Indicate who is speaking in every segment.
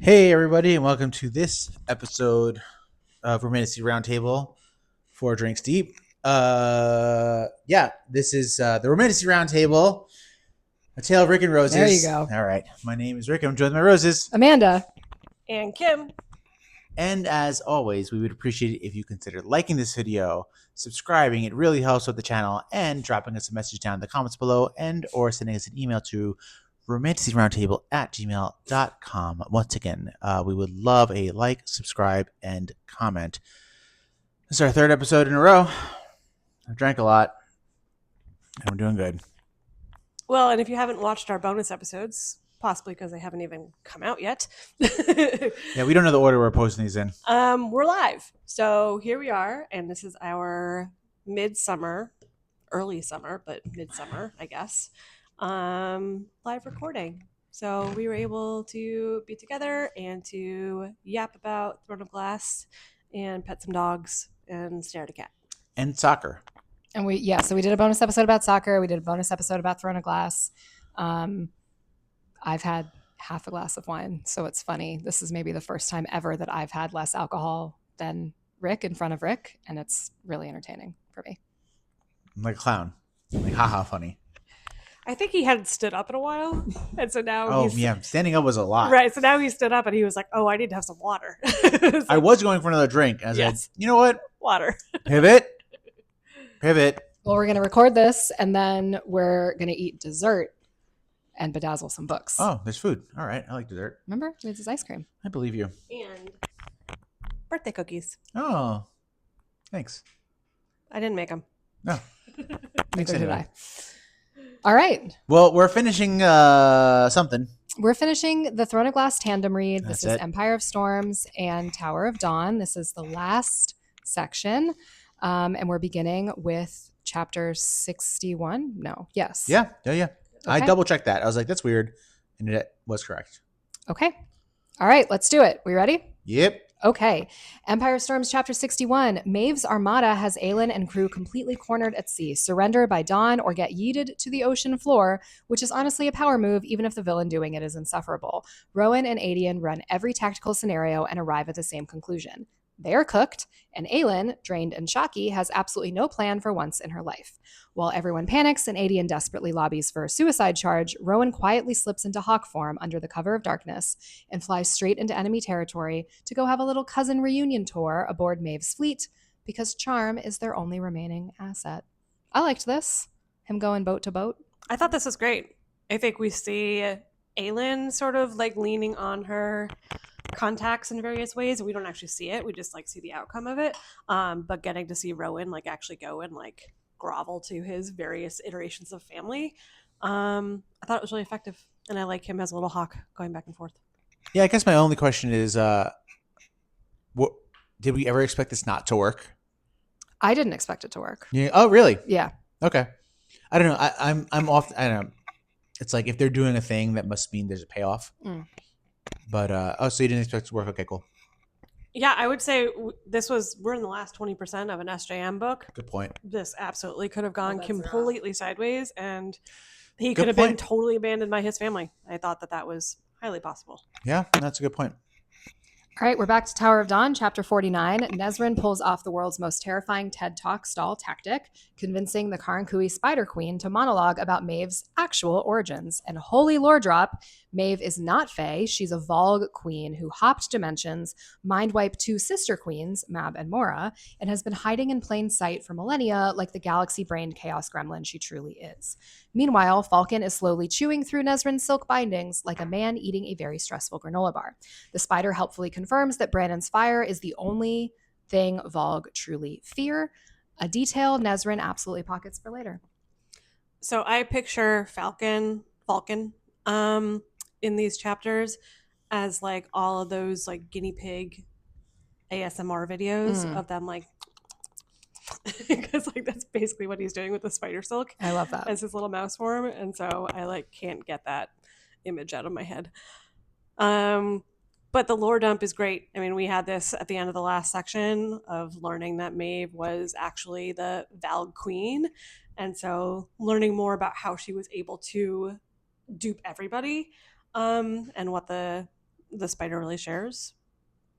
Speaker 1: Hey everybody, and welcome to this episode of Romantasy Roundtable, 4 drinks deep. This is the Romantasy Roundtable, a tale of Rick and Roses.
Speaker 2: There you go.
Speaker 1: All right, my name is Rick. I'm joined by Roses,
Speaker 2: Amanda.
Speaker 3: And Kim.
Speaker 1: and as always, we would appreciate it if you consider liking this video, subscribing. It really helps with the channel, and dropping us a message down in the comments below, and or sending us an email to romantasyroundtable@gmail.com. Once again, we would love a like, subscribe, and comment. This is our 3rd episode in a row. I've drank a lot, and we're doing good.
Speaker 3: Well, and if you haven't watched our bonus episodes, possibly because they haven't even come out yet.
Speaker 1: Yeah, we don't know the order we're posting these in.
Speaker 3: We're live. So here we are, and this is our midsummer, early summer, but midsummer, I guess. Live recording. So we were able to be together and to yap about Throne of Glass and pet some dogs and stare at a cat.
Speaker 1: And soccer.
Speaker 2: And we did a bonus episode about soccer. We did a bonus episode about Throne of Glass. I've had half a glass of wine, so it's funny. This is maybe the first time ever that I've had less alcohol than Rick in front of Rick, and it's really entertaining for me.
Speaker 1: I'm like a clown. Like, haha, funny.
Speaker 3: I think he hadn't stood up in a while, and so now
Speaker 1: Standing up was a lot.
Speaker 3: Right, so now he stood up and he was like, "Oh, I need to have some water."
Speaker 1: I was going for another drink. I said, you know what?
Speaker 3: Water.
Speaker 1: Pivot.
Speaker 2: Well, we're going to record this, and then we're going to eat dessert and bedazzle some books.
Speaker 1: Oh, there's food. All right, I like dessert.
Speaker 2: Remember? We had this ice cream.
Speaker 1: I believe you.
Speaker 3: And birthday cookies.
Speaker 1: Oh, thanks.
Speaker 3: I didn't make them.
Speaker 1: No. Thanks
Speaker 2: Neither did
Speaker 1: anyway.
Speaker 2: I. All right.
Speaker 1: Well, we're finishing something.
Speaker 2: We're finishing the Throne of Glass tandem read.
Speaker 1: That's
Speaker 2: This is
Speaker 1: it.
Speaker 2: Empire of Storms and Tower of Dawn. This is the last section. And we're beginning with chapter 61. No. Yes.
Speaker 1: Yeah. I
Speaker 2: Okay.
Speaker 1: double checked that. I was like, that's weird. And it was correct.
Speaker 2: Okay. All right. Let's do it. We ready?
Speaker 1: Yep.
Speaker 2: Okay. Empire of Storms, Chapter 61. Maeve's armada has Aelin and crew completely cornered at sea. Surrender by dawn or get yeeted to the ocean floor, which is honestly a power move, even if the villain doing it is insufferable. Rowan and Aedion run every tactical scenario and arrive at the same conclusion. They are cooked, and Aelin, drained and shocky, has absolutely no plan for once in her life. While everyone panics and Aedion desperately lobbies for a suicide charge, Rowan quietly slips into hawk form under the cover of darkness and flies straight into enemy territory to go have a little cousin reunion tour aboard Maeve's fleet, because charm is their only remaining asset. I liked this. Him going boat to boat.
Speaker 3: I thought this was great. I think we see Aelin sort of like leaning on her contacts in various ways. We don't actually see it. We just like see the outcome of it. But getting to see Rowan like actually go and like grovel to his various iterations of family. I thought it was really effective. And I like him as a little hawk going back and forth.
Speaker 1: Yeah, I guess my only question is, what did we ever expect this not to work?
Speaker 2: I didn't expect it to work.
Speaker 1: Yeah. Oh, really?
Speaker 2: Yeah.
Speaker 1: Okay. I don't know. I'm off. I don't know. It's like if they're doing a thing, that must mean there's a payoff.
Speaker 2: Mm.
Speaker 1: But so you didn't expect it to work? Okay, cool.
Speaker 3: Yeah, I would say we're in the last 20% of an SJM book.
Speaker 1: Good point.
Speaker 3: This absolutely could have gone
Speaker 2: that's
Speaker 3: completely sideways, and he
Speaker 1: Good
Speaker 3: could have been
Speaker 1: point.
Speaker 3: totally abandoned by his family. I thought that was highly possible.
Speaker 1: Yeah, that's a good point.
Speaker 2: All right, we're back to Tower of Dawn, Chapter 49. Nezrin pulls off the world's most terrifying TED Talk stall tactic, convincing the Karankui Spider Queen to monologue about Maeve's actual origins. And holy lore drop, Maeve is not Fae. She's a Valg queen who hopped dimensions, mind-wiped 2 sister queens, Mab and Mora, and has been hiding in plain sight for millennia like the galaxy-brained chaos gremlin she truly is. Meanwhile, Falcon is slowly chewing through Nezrin's silk bindings like a man eating a very stressful granola bar. The spider helpfully confirms that Brandon's fire is the only thing Valg truly fear, a detail Nezrin absolutely pockets for later.
Speaker 3: So I picture Falcon, in these chapters as like all of those like guinea pig ASMR videos of them like, because like that's basically what he's doing with the spider silk.
Speaker 2: I love that.
Speaker 3: As his little mouse form, and so I like can't get that image out of my head. But the lore dump is great. I mean, we had this at the end of the last section of learning that Maeve was actually the Valg queen, and so learning more about how she was able to dupe everybody, and what the the spider really shares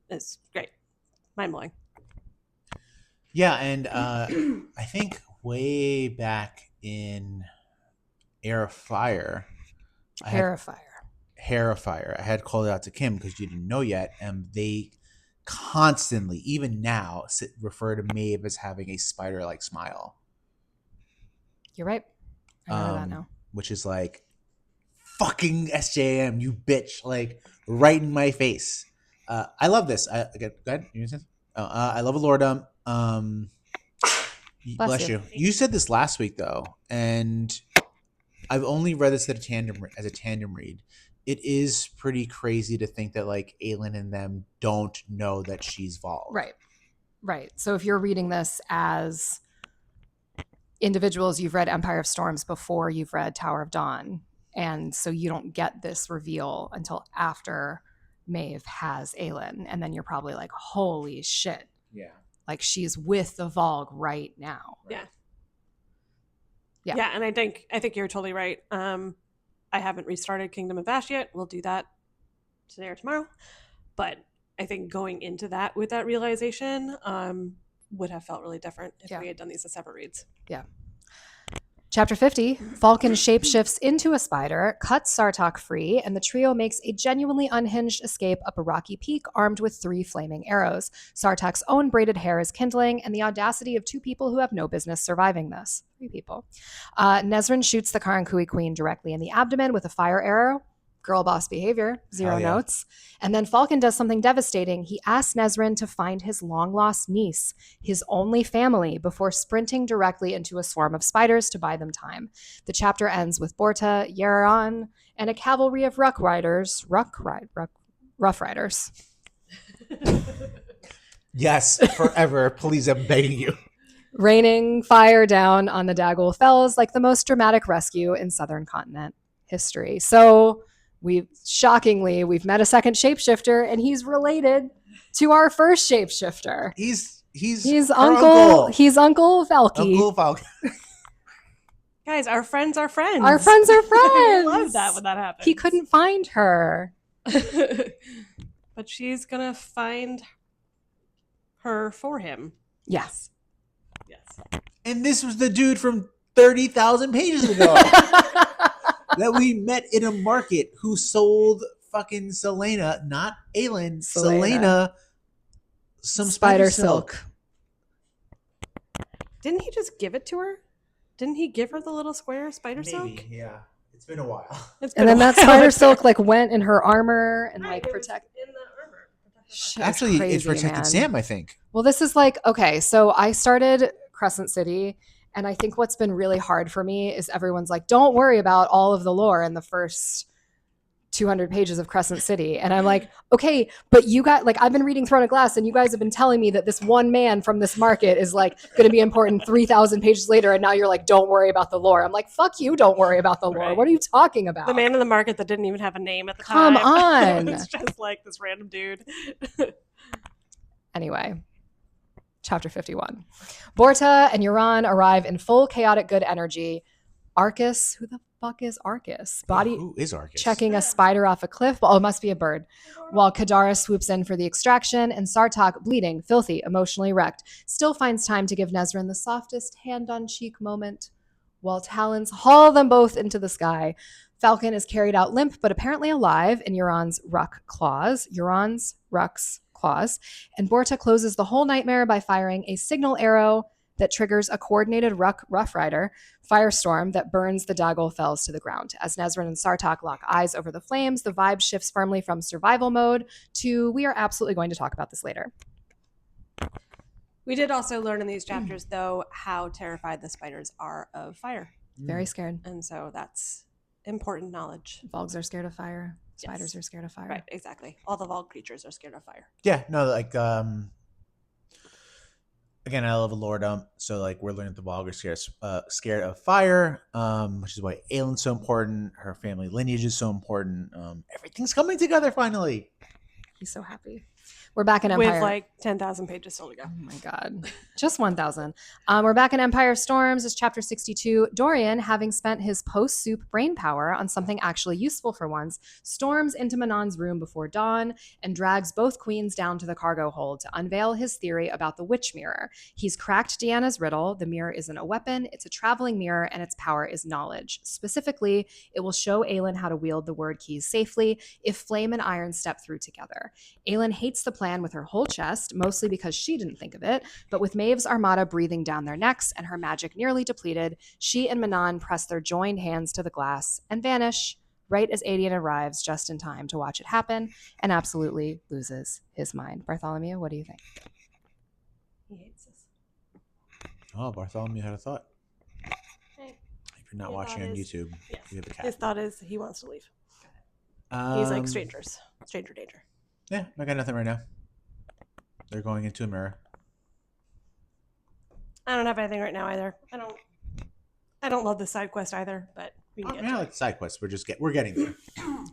Speaker 3: is great. Mind-blowing.
Speaker 1: Yeah, and I think way back in Air of Fire,
Speaker 2: Hair of fire.
Speaker 1: Hair of Fire, I had called it out to Kim because you didn't know yet, and they constantly, even now, refer to Maeve as having a spider-like smile.
Speaker 2: You're right. I remember that now.
Speaker 1: Which is like, fucking SJM, you bitch, like right in my face. I love this. Go ahead. I love Lordum. Bless you. You said this last week though, and I've only read this as a tandem read. It is pretty crazy to think that like Aelin and them don't know that she's Valg.
Speaker 2: Right. So if you're reading this as individuals, you've read Empire of Storms before you've read Tower of Dawn, and so you don't get this reveal until after Maeve has Aelin, and then you're probably like, holy shit.
Speaker 1: Yeah.
Speaker 2: Like she's with the Valg right now.
Speaker 3: Yeah.
Speaker 2: Yeah.
Speaker 3: Yeah, and I think you're totally right. I haven't restarted Kingdom of Ash yet. We'll do that today or tomorrow. But I think going into that with that realization would have felt really different if we had done these as separate reads.
Speaker 2: Yeah. Chapter 50, Falcon shapeshifts into a spider, cuts Sartok free, and the trio makes a genuinely unhinged escape up a rocky peak armed with 3 flaming arrows. Sartok's own braided hair is kindling, and the audacity of 2 people who have no business surviving this. 3 people. Nezrin shoots the Karankui Queen directly in the abdomen with a fire arrow. Girl boss behavior, 0 notes. And then Falcon does something devastating. He asks Nezrin to find his long-lost niece, his only family, before sprinting directly into a swarm of spiders to buy them time. The chapter ends with Borta, Yrene, and a cavalry of Rough Riders.
Speaker 1: Yes, forever. Please, I'm begging you.
Speaker 2: Raining fire down on the Dagul Fells like the most dramatic rescue in Southern Continent history. So we've met a second shapeshifter, and he's related to our first shapeshifter.
Speaker 1: He's
Speaker 2: Uncle Valky.
Speaker 1: Uncle Valky.
Speaker 3: Guys, our friends are friends.
Speaker 2: Our friends are friends.
Speaker 3: I love that when that happens.
Speaker 2: He couldn't find her.
Speaker 3: But she's gonna find her for him.
Speaker 2: Yes.
Speaker 1: And this was the dude from 30,000 pages ago. That we met in a market who sold fucking Selena, not Aelin, Selena, some spider silk.
Speaker 3: Didn't he just give it to her? Didn't he give her the little square spider silk?
Speaker 1: Yeah. It's been a while.
Speaker 2: And then that spider silk like went in her armor and like protect
Speaker 3: in the armor.
Speaker 2: Shit,
Speaker 1: Actually,
Speaker 2: crazy,
Speaker 1: it protected
Speaker 2: man.
Speaker 1: Sam, I think.
Speaker 2: Well, this is like, okay, so I started Crescent City, and I think what's been really hard for me is everyone's like, don't worry about all of the lore in the first 200 pages of Crescent City. And I'm like, okay, but you got, like, I've been reading Throne of Glass, and you guys have been telling me that this one man from this market is like going to be important 3,000 pages later, and now you're like, don't worry about the lore. I'm like, fuck you, don't worry about the lore.
Speaker 3: Right.
Speaker 2: What are you talking about?
Speaker 3: The man in the market that didn't even have a name at the
Speaker 2: Come
Speaker 3: time.
Speaker 2: on.
Speaker 3: It's just like this random dude.
Speaker 2: Anyway. Chapter 51. Borta and Yrene arrive in full chaotic good energy. Arcus, who the fuck is Arcus?
Speaker 1: Who is Arcus?
Speaker 2: Checking a spider off a cliff. Oh, it must be a bird. While Kadara swoops in for the extraction, and Sartok, bleeding, filthy, emotionally wrecked, still finds time to give Nezrin the softest hand-on-cheek moment. While talons haul them both into the sky, Falcon is carried out limp but apparently alive in Euron's Ruck's claws, and Borta closes the whole nightmare by firing a signal arrow that triggers a coordinated Rough Rider firestorm that burns the Dagul Fells to the ground. As Nezrin and Sartok lock eyes over the flames, the vibe shifts firmly from survival mode to we are absolutely going to talk about this later.
Speaker 3: We did also learn in these chapters, though, how terrified the spiders are of fire.
Speaker 2: Very scared.
Speaker 3: And so that's important knowledge.
Speaker 2: Valgs are scared of fire. Spiders are scared of fire.
Speaker 3: Right, exactly. All the Valg creatures are scared of fire.
Speaker 1: Yeah, no, like, again, I love a lore dump, so, like, we're learning that the Valg are scared of fire, which is why Aelin's so important. Her family lineage is so important. Everything's coming together, finally.
Speaker 2: He's so happy. We're back in Empire.
Speaker 3: With like 10,000 pages still to go.
Speaker 2: Oh my God. Just 1,000. We're back in Empire Storms. It's chapter 62. Dorian, having spent his post-soup brain power on something actually useful for once, storms into Manon's room before dawn and drags both queens down to the cargo hold to unveil his theory about the witch mirror. He's cracked Deanna's riddle. The mirror isn't a weapon. It's a traveling mirror, and its power is knowledge. Specifically, it will show Aelin how to wield the word keys safely if flame and iron step through together. Aelin hates the plan with her whole chest, mostly because she didn't think of it, but with Maeve's armada breathing down their necks and her magic nearly depleted, she and Manon press their joined hands to the glass and vanish right as Aedion arrives just in time to watch it happen and absolutely loses his mind. Bartholomew, what do you think?
Speaker 3: He hates us.
Speaker 1: Oh, Bartholomew had a thought.
Speaker 3: Hey.
Speaker 1: If you're not
Speaker 3: His
Speaker 1: watching
Speaker 3: thought
Speaker 1: on
Speaker 3: is-
Speaker 1: YouTube,
Speaker 3: Yes.
Speaker 1: we have a cat.
Speaker 3: His thought is he wants to leave. He's like strangers. Stranger danger.
Speaker 1: Yeah, I got nothing right now. They're going into a mirror.
Speaker 3: I don't have anything right now either. I don't love the side quest either, but we can get
Speaker 1: Yeah,
Speaker 3: to
Speaker 1: like
Speaker 3: it.
Speaker 1: side quests. We're getting there.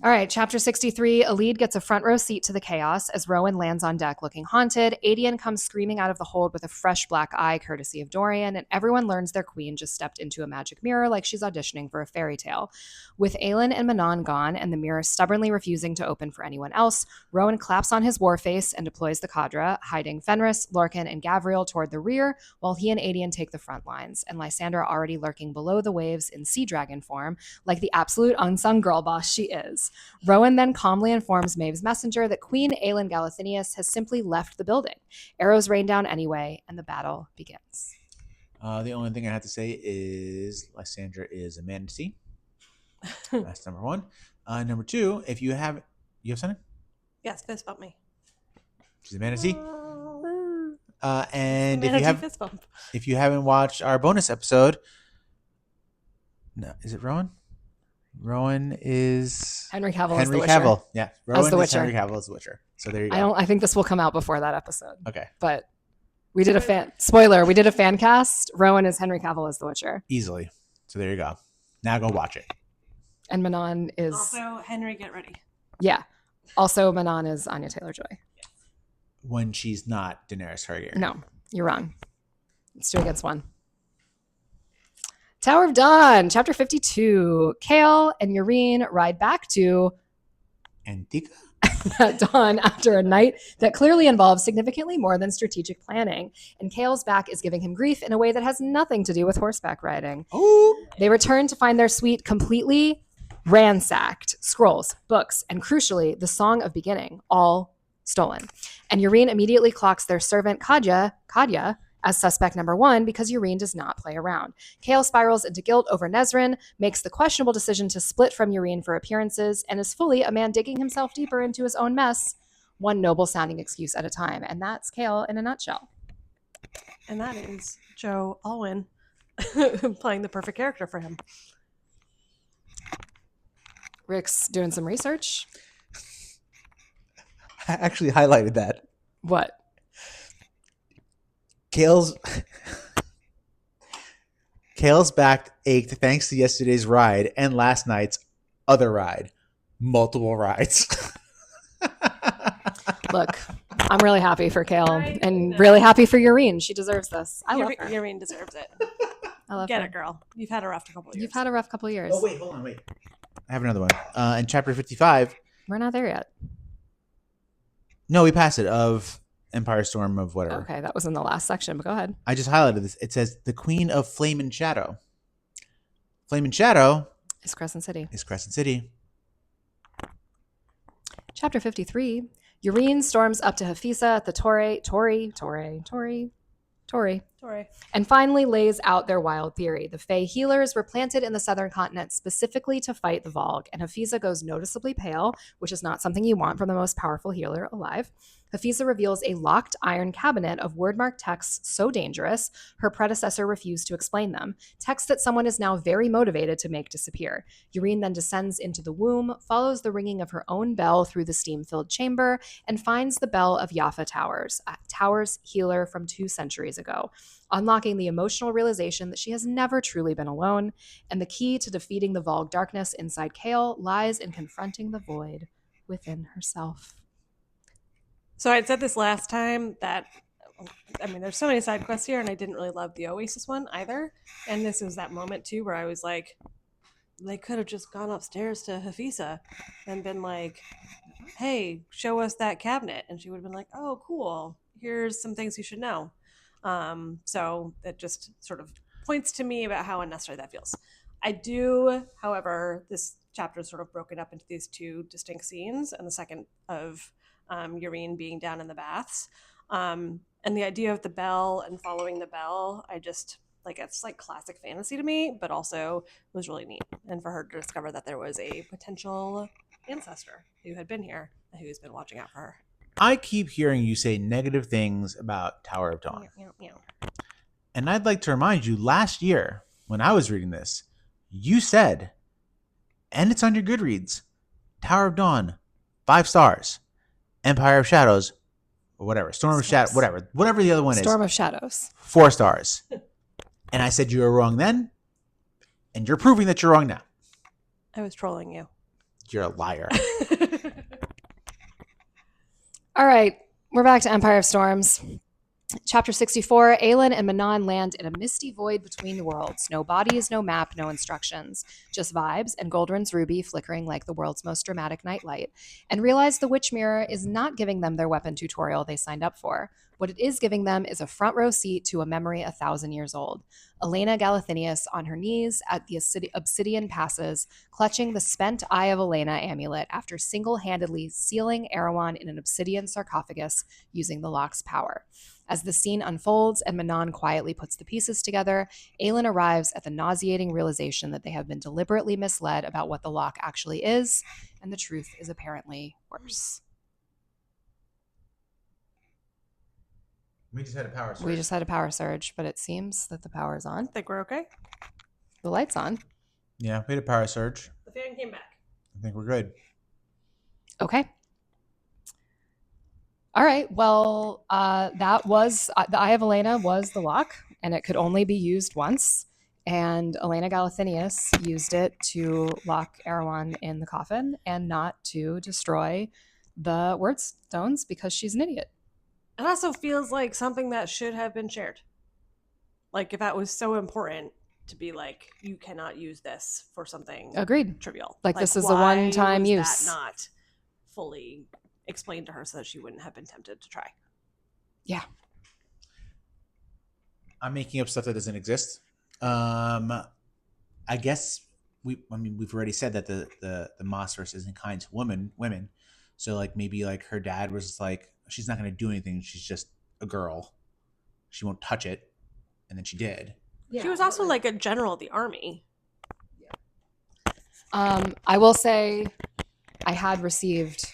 Speaker 2: All right, chapter 63. Alid gets a front row seat to the chaos as Rowan lands on deck looking haunted. Aedion comes screaming out of the hold with a fresh black eye, courtesy of Dorian, and everyone learns their queen just stepped into a magic mirror like she's auditioning for a fairy tale. With Aelin and Manon gone and the mirror stubbornly refusing to open for anyone else, Rowan claps on his war face and deploys the cadre, hiding Fenris, Lorcan, and Gavriel toward the rear, while he and Aedion take the front lines, and Lysandra already lurking below the waves in sea dragon form, like the absolute unsung girl boss she is. Rowan then calmly informs Maeve's messenger that Queen Aelin Galathynius has simply left the building. Arrows rain down anyway, and the battle begins.
Speaker 1: The only thing I have to say is Lysandra is a manatee. That's number one. Number two, if you have something?
Speaker 3: Yes, fist bump me.
Speaker 1: She's a manatee. And
Speaker 3: Manatee fist bump.
Speaker 1: if you haven't watched our bonus episode, no, is it Rowan? Rowan is
Speaker 2: Henry Cavill is
Speaker 1: Henry
Speaker 2: the Witcher.
Speaker 1: Cavill. Yeah, Rowan
Speaker 2: As the
Speaker 1: is
Speaker 2: Witcher.
Speaker 1: Henry Cavill as the Witcher. So there you go.
Speaker 2: I think this will come out before that episode.
Speaker 1: Okay,
Speaker 2: But we did a fan cast. Rowan is Henry Cavill as the Witcher.
Speaker 1: easily. So there you go. Now go watch it.
Speaker 2: And Manon is
Speaker 3: Also, Henry, get ready.
Speaker 2: yeah. Also Manon is Anya Taylor-Joy.
Speaker 1: When she's not Daenerys Targaryen.
Speaker 2: No, you're wrong. It's 2 against 1. Tower of Dawn, chapter 52. Chaol and Yrene ride back to
Speaker 1: Antica?
Speaker 2: at dawn after a night that clearly involves significantly more than strategic planning. And Chaol's back is giving him grief in a way that has nothing to do with horseback riding.
Speaker 1: Oh,
Speaker 2: They return to find their suite completely ransacked. Scrolls, books, and crucially, the Song of Beginning, all stolen. And Yrene immediately clocks their servant Kadja, as suspect number 1 because Yrene does not play around. Chaol spirals into guilt over Nezrin, makes the questionable decision to split from Yrene for appearances, and is fully a man digging himself deeper into his own mess, one noble-sounding excuse at a time. And that's Chaol in a nutshell.
Speaker 3: And that is Joe Alwyn playing the perfect character for him.
Speaker 2: Rick's doing some research.
Speaker 1: I actually highlighted that.
Speaker 2: What?
Speaker 1: Chaol's back ached thanks to yesterday's ride and last night's other ride. Multiple rides.
Speaker 2: Look, I'm really happy for Chaol
Speaker 3: I
Speaker 2: and
Speaker 3: know.
Speaker 2: really happy for Yrene. She deserves this. I love her.
Speaker 3: Yrene deserves it.
Speaker 2: I love
Speaker 3: Get
Speaker 2: her.
Speaker 3: it, girl. You've had a rough couple of years.
Speaker 2: You've had a rough couple years.
Speaker 1: Oh, wait, hold on, wait. I have another one. In chapter 55,
Speaker 2: We're not there yet.
Speaker 1: no, we passed it, of Empire Storm of whatever.
Speaker 2: Okay, that was in the last section, but go ahead.
Speaker 1: I just highlighted this. It says the Queen of Flame and Shadow. Flame and Shadow
Speaker 2: It's Crescent City.
Speaker 1: is Crescent City.
Speaker 2: Chapter 53. Yrene storms up to Hafisa at the Torre,
Speaker 3: Torre.
Speaker 2: and finally lays out their wild theory. The Fae healers were planted in the southern continent specifically to fight the Valg, and Hafisa goes noticeably pale, which is not something you want from the most powerful healer alive. Hafisa reveals a locked iron cabinet of wordmark texts so dangerous, her predecessor refused to explain them. Texts that someone is now very motivated to make disappear. Yrene then descends into the womb, follows the ringing of her own bell through the steam-filled chamber, and finds the bell of Jaffa Towers, a Towers healer from 2 centuries ago, unlocking the emotional realization that she has never truly been alone, and the key to defeating the Valg darkness inside Chaol lies in confronting the void within herself.
Speaker 3: So I said this last time that, I mean, there's so many side quests here, and I didn't really love the Oasis one either. And this was that moment too where I was like, they could have just gone upstairs to Hafisa and been like, hey, show us that cabinet. And she would have been like, oh, cool. Here's some things you should know. So that just sort of points to me about how unnecessary that feels. I do, however, this chapter is sort of broken up into these two distinct scenes, and the second of Yrene being down in the baths. And the idea of the bell and following the bell, I just like it's like classic fantasy to me, but also was really neat. And for her to discover that there was a potential ancestor who had been here and who's been watching out for her.
Speaker 1: I keep hearing you say negative things about Tower of Dawn. And I'd like to remind you, last year, when I was reading this, you said, and it's on your Goodreads, Tower of Dawn, 5 stars. Empire of Shadows, or whatever. Storm of Shadows, whatever the other one is.
Speaker 2: Storm of Shadows.
Speaker 1: 4 stars. And I said you were wrong then, and you're proving that you're wrong now.
Speaker 3: I was trolling you.
Speaker 1: You're a liar.
Speaker 2: All right, we're back to Empire of Storms. Chapter 64, Aelin and Manon land in a misty void between worlds. No bodies, no map, no instructions. Just vibes and Goldrun's ruby flickering like the world's most dramatic nightlight. And realize the Witch Mirror is not giving them their weapon tutorial they signed up for. What it is giving them is a front row seat to a memory 1,000 years old. Elena Galathynius on her knees at the obsidian passes, clutching the spent Eye of Elena amulet after single-handedly sealing Erewhon in an obsidian sarcophagus using the lock's power. As the scene unfolds and Manon quietly puts the pieces together, Aelin arrives at the nauseating realization that they have been deliberately misled about what the lock actually is, and the truth is apparently worse.
Speaker 1: We just had a power surge.
Speaker 2: But it seems that the power is on.
Speaker 3: I think we're okay.
Speaker 2: The light's on.
Speaker 1: Yeah, we had a power surge.
Speaker 3: The fan came back.
Speaker 1: I think we're good.
Speaker 2: Okay. All right. Well, that was the Eye of Elena was the lock, and it could only be used once. And Elena Galathynius used it to lock Erewhon in the coffin and not to destroy the word stones because she's an idiot.
Speaker 3: It also feels like something that should have been shared. Like if that was so important to be like, you cannot use this for something
Speaker 2: Agreed.
Speaker 3: trivial.
Speaker 2: Like this is a one-time
Speaker 3: was
Speaker 2: use.
Speaker 3: That not fully explained to her so that she wouldn't have been tempted to try.
Speaker 2: Yeah.
Speaker 1: I'm making up stuff that doesn't exist. I guess we've already said that the Maas verse isn't kind to women. So like maybe like her dad was like, she's not going to do anything. She's just a girl. She won't touch it. And then she did.
Speaker 3: Yeah, she was also like a general of the army.
Speaker 2: I will say I had received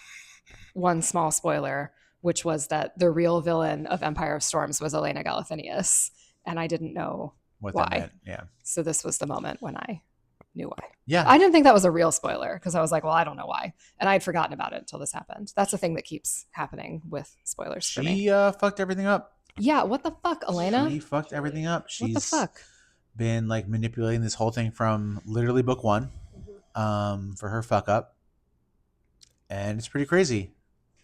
Speaker 2: one small spoiler, which was that the real villain of Empire of Storms was Elena Galathynius. And I didn't know
Speaker 1: what
Speaker 2: why.
Speaker 1: That meant. Yeah.
Speaker 2: So this was the moment when I knew why.
Speaker 1: Yeah.
Speaker 2: I didn't think that was a real spoiler because I was like, well, I don't know why. And I had forgotten about it until this happened. That's the thing that keeps happening with spoilers for me.
Speaker 1: She fucked everything up.
Speaker 2: Yeah, what the fuck, Elena?
Speaker 1: She fucked everything up. She's
Speaker 2: what the fuck?
Speaker 1: Been like manipulating this whole thing from literally book 1 for her fuck up. And it's pretty crazy,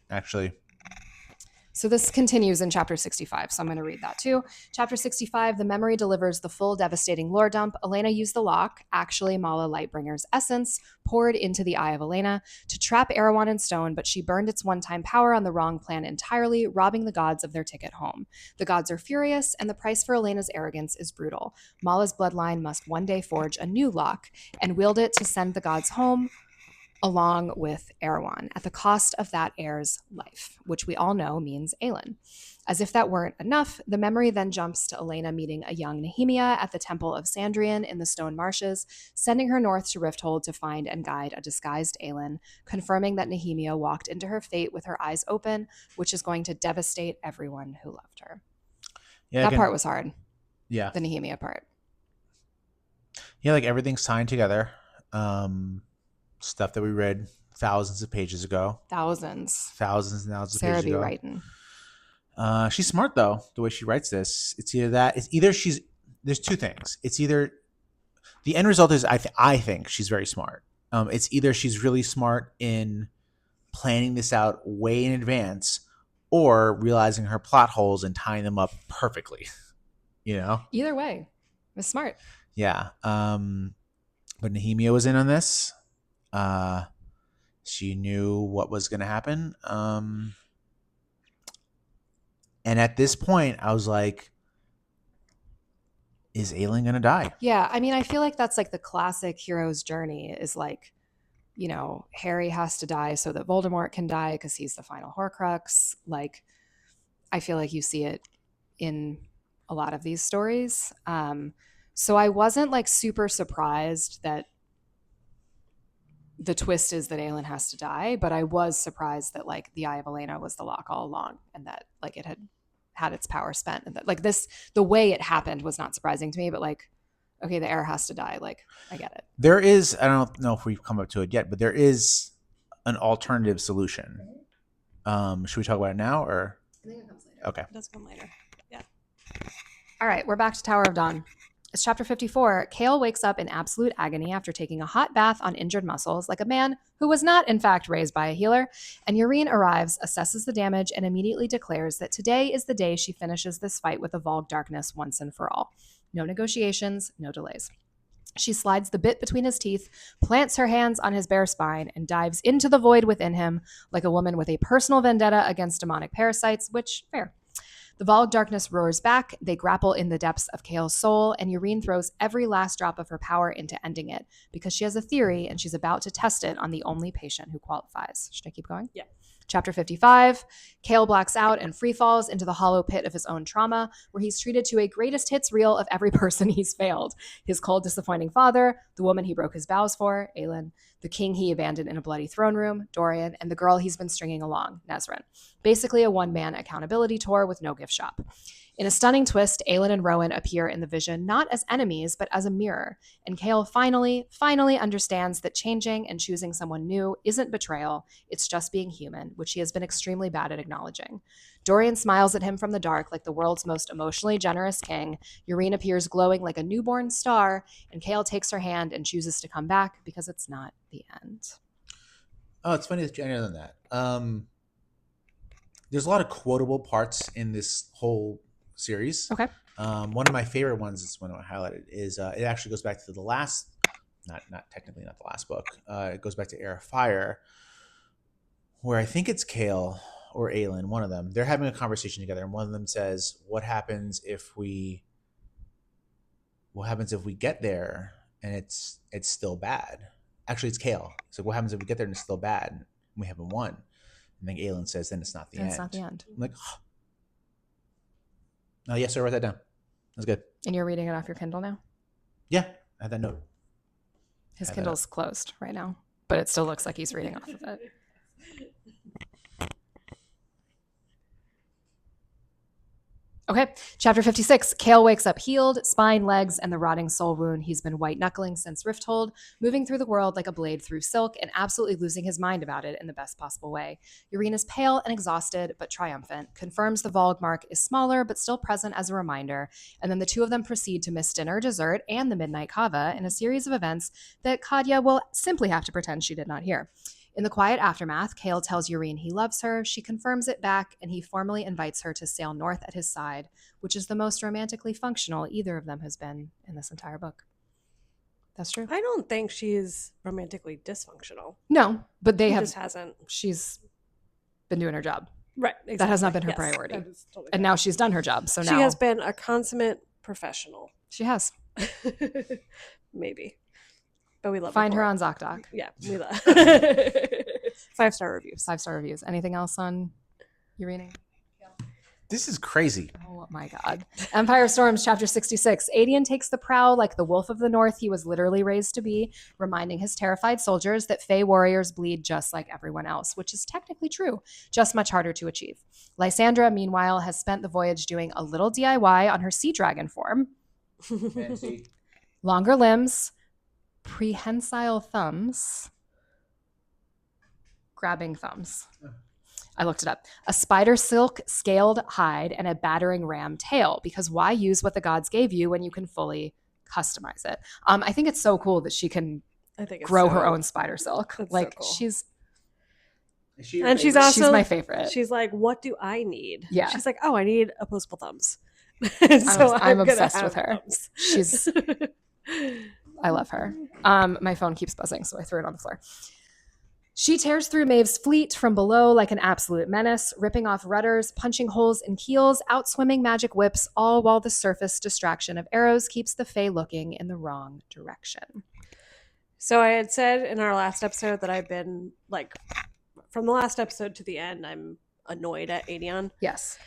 Speaker 1: actually.
Speaker 2: So this continues in chapter 65, so I'm going to read that too. Chapter 65, the memory delivers the full devastating lore dump. Elena used the lock, actually Mala Lightbringer's essence, poured into the Eye of Elena to trap Erewhon in stone, but she burned its one-time power on the wrong plan entirely, robbing the gods of their ticket home. The gods are furious, and the price for Elena's arrogance is brutal. Mala's bloodline must one day forge a new lock and wield it to send the gods home, along with Erewhon, at the cost of that heir's life, which we all know means Aelin. As if that weren't enough, the memory then jumps to Elena meeting a young Nehemia at the Temple of Sandrian in the Stone Marshes, sending her north to Rifthold to find and guide a disguised Aelin, confirming that Nehemia walked into her fate with her eyes open, which is going to devastate everyone who loved her. Yeah, that part was hard.
Speaker 1: Yeah.
Speaker 2: The Nehemia part.
Speaker 1: Yeah, like everything's tied together. Stuff that we read thousands of pages ago.
Speaker 2: Thousands
Speaker 1: and thousands of
Speaker 2: Sarah
Speaker 1: pages
Speaker 2: be
Speaker 1: ago.
Speaker 2: writing.
Speaker 1: She's smart though, the way she writes this. It's either that. It's either she's. There's two things. It's either the end result is I think she's very smart. It's either she's really smart in planning this out way in advance, or realizing her plot holes and tying them up perfectly.
Speaker 2: Either way, it was smart.
Speaker 1: Yeah. But Nehemia was in on this. She knew what was going to happen. And at this point, I was like, is Aelin going to die?
Speaker 2: Yeah, I mean, I feel like that's like the classic hero's journey is like, Harry has to die so that Voldemort can die because he's the final Horcrux. Like, I feel like you see it in a lot of these stories. So I wasn't like super surprised that the twist is that Aelin has to die, but I was surprised that like the Eye of Elena was the lock all along and that like it had its power spent, and that like the way it happened was not surprising to me, but like, okay, the heir has to die. Like, I get it.
Speaker 1: There is, I don't know if we've come up to it yet, but there is an alternative solution. Should we talk about it now or?
Speaker 2: I think it comes later.
Speaker 1: Okay.
Speaker 3: It does come later. Yeah.
Speaker 2: All right, we're back to Tower of Dawn. It's chapter 54. Chaol wakes up in absolute agony after taking a hot bath on injured muscles, like a man who was not, in fact, raised by a healer. And Yrene arrives, assesses the damage, and immediately declares that today is the day she finishes this fight with the Valg darkness once and for all. No negotiations, no delays. She slides the bit between his teeth, plants her hands on his bare spine, and dives into the void within him like a woman with a personal vendetta against demonic parasites, which, fair. The Valg darkness roars back, they grapple in the depths of Chaol's soul, and Yrene throws every last drop of her power into ending it, because she has a theory and she's about to test it on the only patient who qualifies. Should I keep going?
Speaker 3: Yeah.
Speaker 2: Chapter 55, Chaol blacks out and free falls into the hollow pit of his own trauma, where he's treated to a greatest hits reel of every person he's failed. His cold, disappointing father, the woman he broke his vows for, Aelin, the king he abandoned in a bloody throne room, Dorian, and the girl he's been stringing along, Nesrin. Basically a one-man accountability tour with no gift shop. In a stunning twist, Aelin and Rowan appear in the vision not as enemies, but as a mirror. And Chaol finally understands that changing and choosing someone new isn't betrayal, it's just being human, which he has been extremely bad at acknowledging. Dorian smiles at him from the dark like the world's most emotionally generous king. Yrene appears glowing like a newborn star, and Chaol takes her hand and chooses to come back because it's not the end.
Speaker 1: Oh, it's funny that you ended on that. There's a lot of quotable parts in this whole series.
Speaker 2: Okay.
Speaker 1: One of my favorite ones is one I highlighted is it actually goes back to the last, not technically not the last book. It goes back to Heir of Fire, where I think it's Chaol or Aelin, one of them. They're having a conversation together, and one of them says, "What happens if we get there and it's still bad?" Actually, it's Chaol. So what happens if we get there and it's still bad and we haven't won? And then Aelin says, "Then it's not the end."
Speaker 2: It's not the end.
Speaker 1: I'm like, oh, yes, I wrote that down. That's good.
Speaker 2: And you're reading it off your Kindle now?
Speaker 1: Yeah, I had that note.
Speaker 2: His Kindle's closed right now, but it still looks like he's reading off of it. Okay, chapter 56. Chaol wakes up healed, spine, legs, and the rotting soul wound he's been white-knuckling since Rifthold, moving through the world like a blade through silk and absolutely losing his mind about it in the best possible way. Yrene is pale and exhausted, but triumphant, confirms the Valg mark is smaller but still present as a reminder, and then the two of them proceed to miss dinner, dessert, and the midnight kava in a series of events that Kadya will simply have to pretend she did not hear. In the quiet aftermath, Chaol tells Yrene he loves her, she confirms it back, and he formally invites her to sail north at his side, which is the most romantically functional either of them has been in this entire book. That's true.
Speaker 3: I don't think she's romantically dysfunctional.
Speaker 2: No, but they
Speaker 3: Just hasn't.
Speaker 2: She's been doing her job.
Speaker 3: Right. Exactly.
Speaker 2: That has not been her priority.
Speaker 3: That is totally
Speaker 2: And
Speaker 3: fair.
Speaker 2: now she's done her job. So now
Speaker 3: She has been a consummate professional.
Speaker 2: she has.
Speaker 3: Maybe. But we love
Speaker 2: Find her
Speaker 3: for it.
Speaker 2: on ZocDoc.
Speaker 3: Yeah, we love 5-star reviews.
Speaker 2: 5-star reviews. Anything else on Yrene?
Speaker 1: This is crazy.
Speaker 2: Oh my God. Empire Storms, chapter 66. Aedion takes the prowl like the wolf of the north he was literally raised to be, reminding his terrified soldiers that Fey warriors bleed just like everyone else, which is technically true, just much harder to achieve. Lysandra, meanwhile, has spent the voyage doing a little DIY on her sea dragon form. Longer limbs, prehensile thumbs, grabbing thumbs. I looked it up. A spider silk scaled hide and a battering ram tail, because why use what the gods gave you when you can fully customize it? I think it's so cool that she can
Speaker 3: I think it's
Speaker 2: grow her own spider silk.
Speaker 3: That's
Speaker 2: Like
Speaker 3: so cool.
Speaker 2: she's
Speaker 1: Is she your
Speaker 3: And she's
Speaker 1: favorite?
Speaker 3: also
Speaker 2: She's my favorite.
Speaker 3: She's like, what do I need?
Speaker 2: Yeah.
Speaker 3: She's like, oh, I need opposable thumbs. So
Speaker 2: I'm
Speaker 3: gonna
Speaker 2: obsessed
Speaker 3: have
Speaker 2: with her.
Speaker 3: thumbs.
Speaker 2: She's I love her. My phone keeps buzzing, so I threw it on the floor. She tears through Maeve's fleet from below like an absolute menace, ripping off rudders, punching holes in keels, outswimming magic whips, all while the surface distraction of arrows keeps the Fae looking in the wrong direction.
Speaker 3: So I had said in our last episode that I've been like, from the last episode to the end, I'm annoyed at Aedion.
Speaker 2: Yes.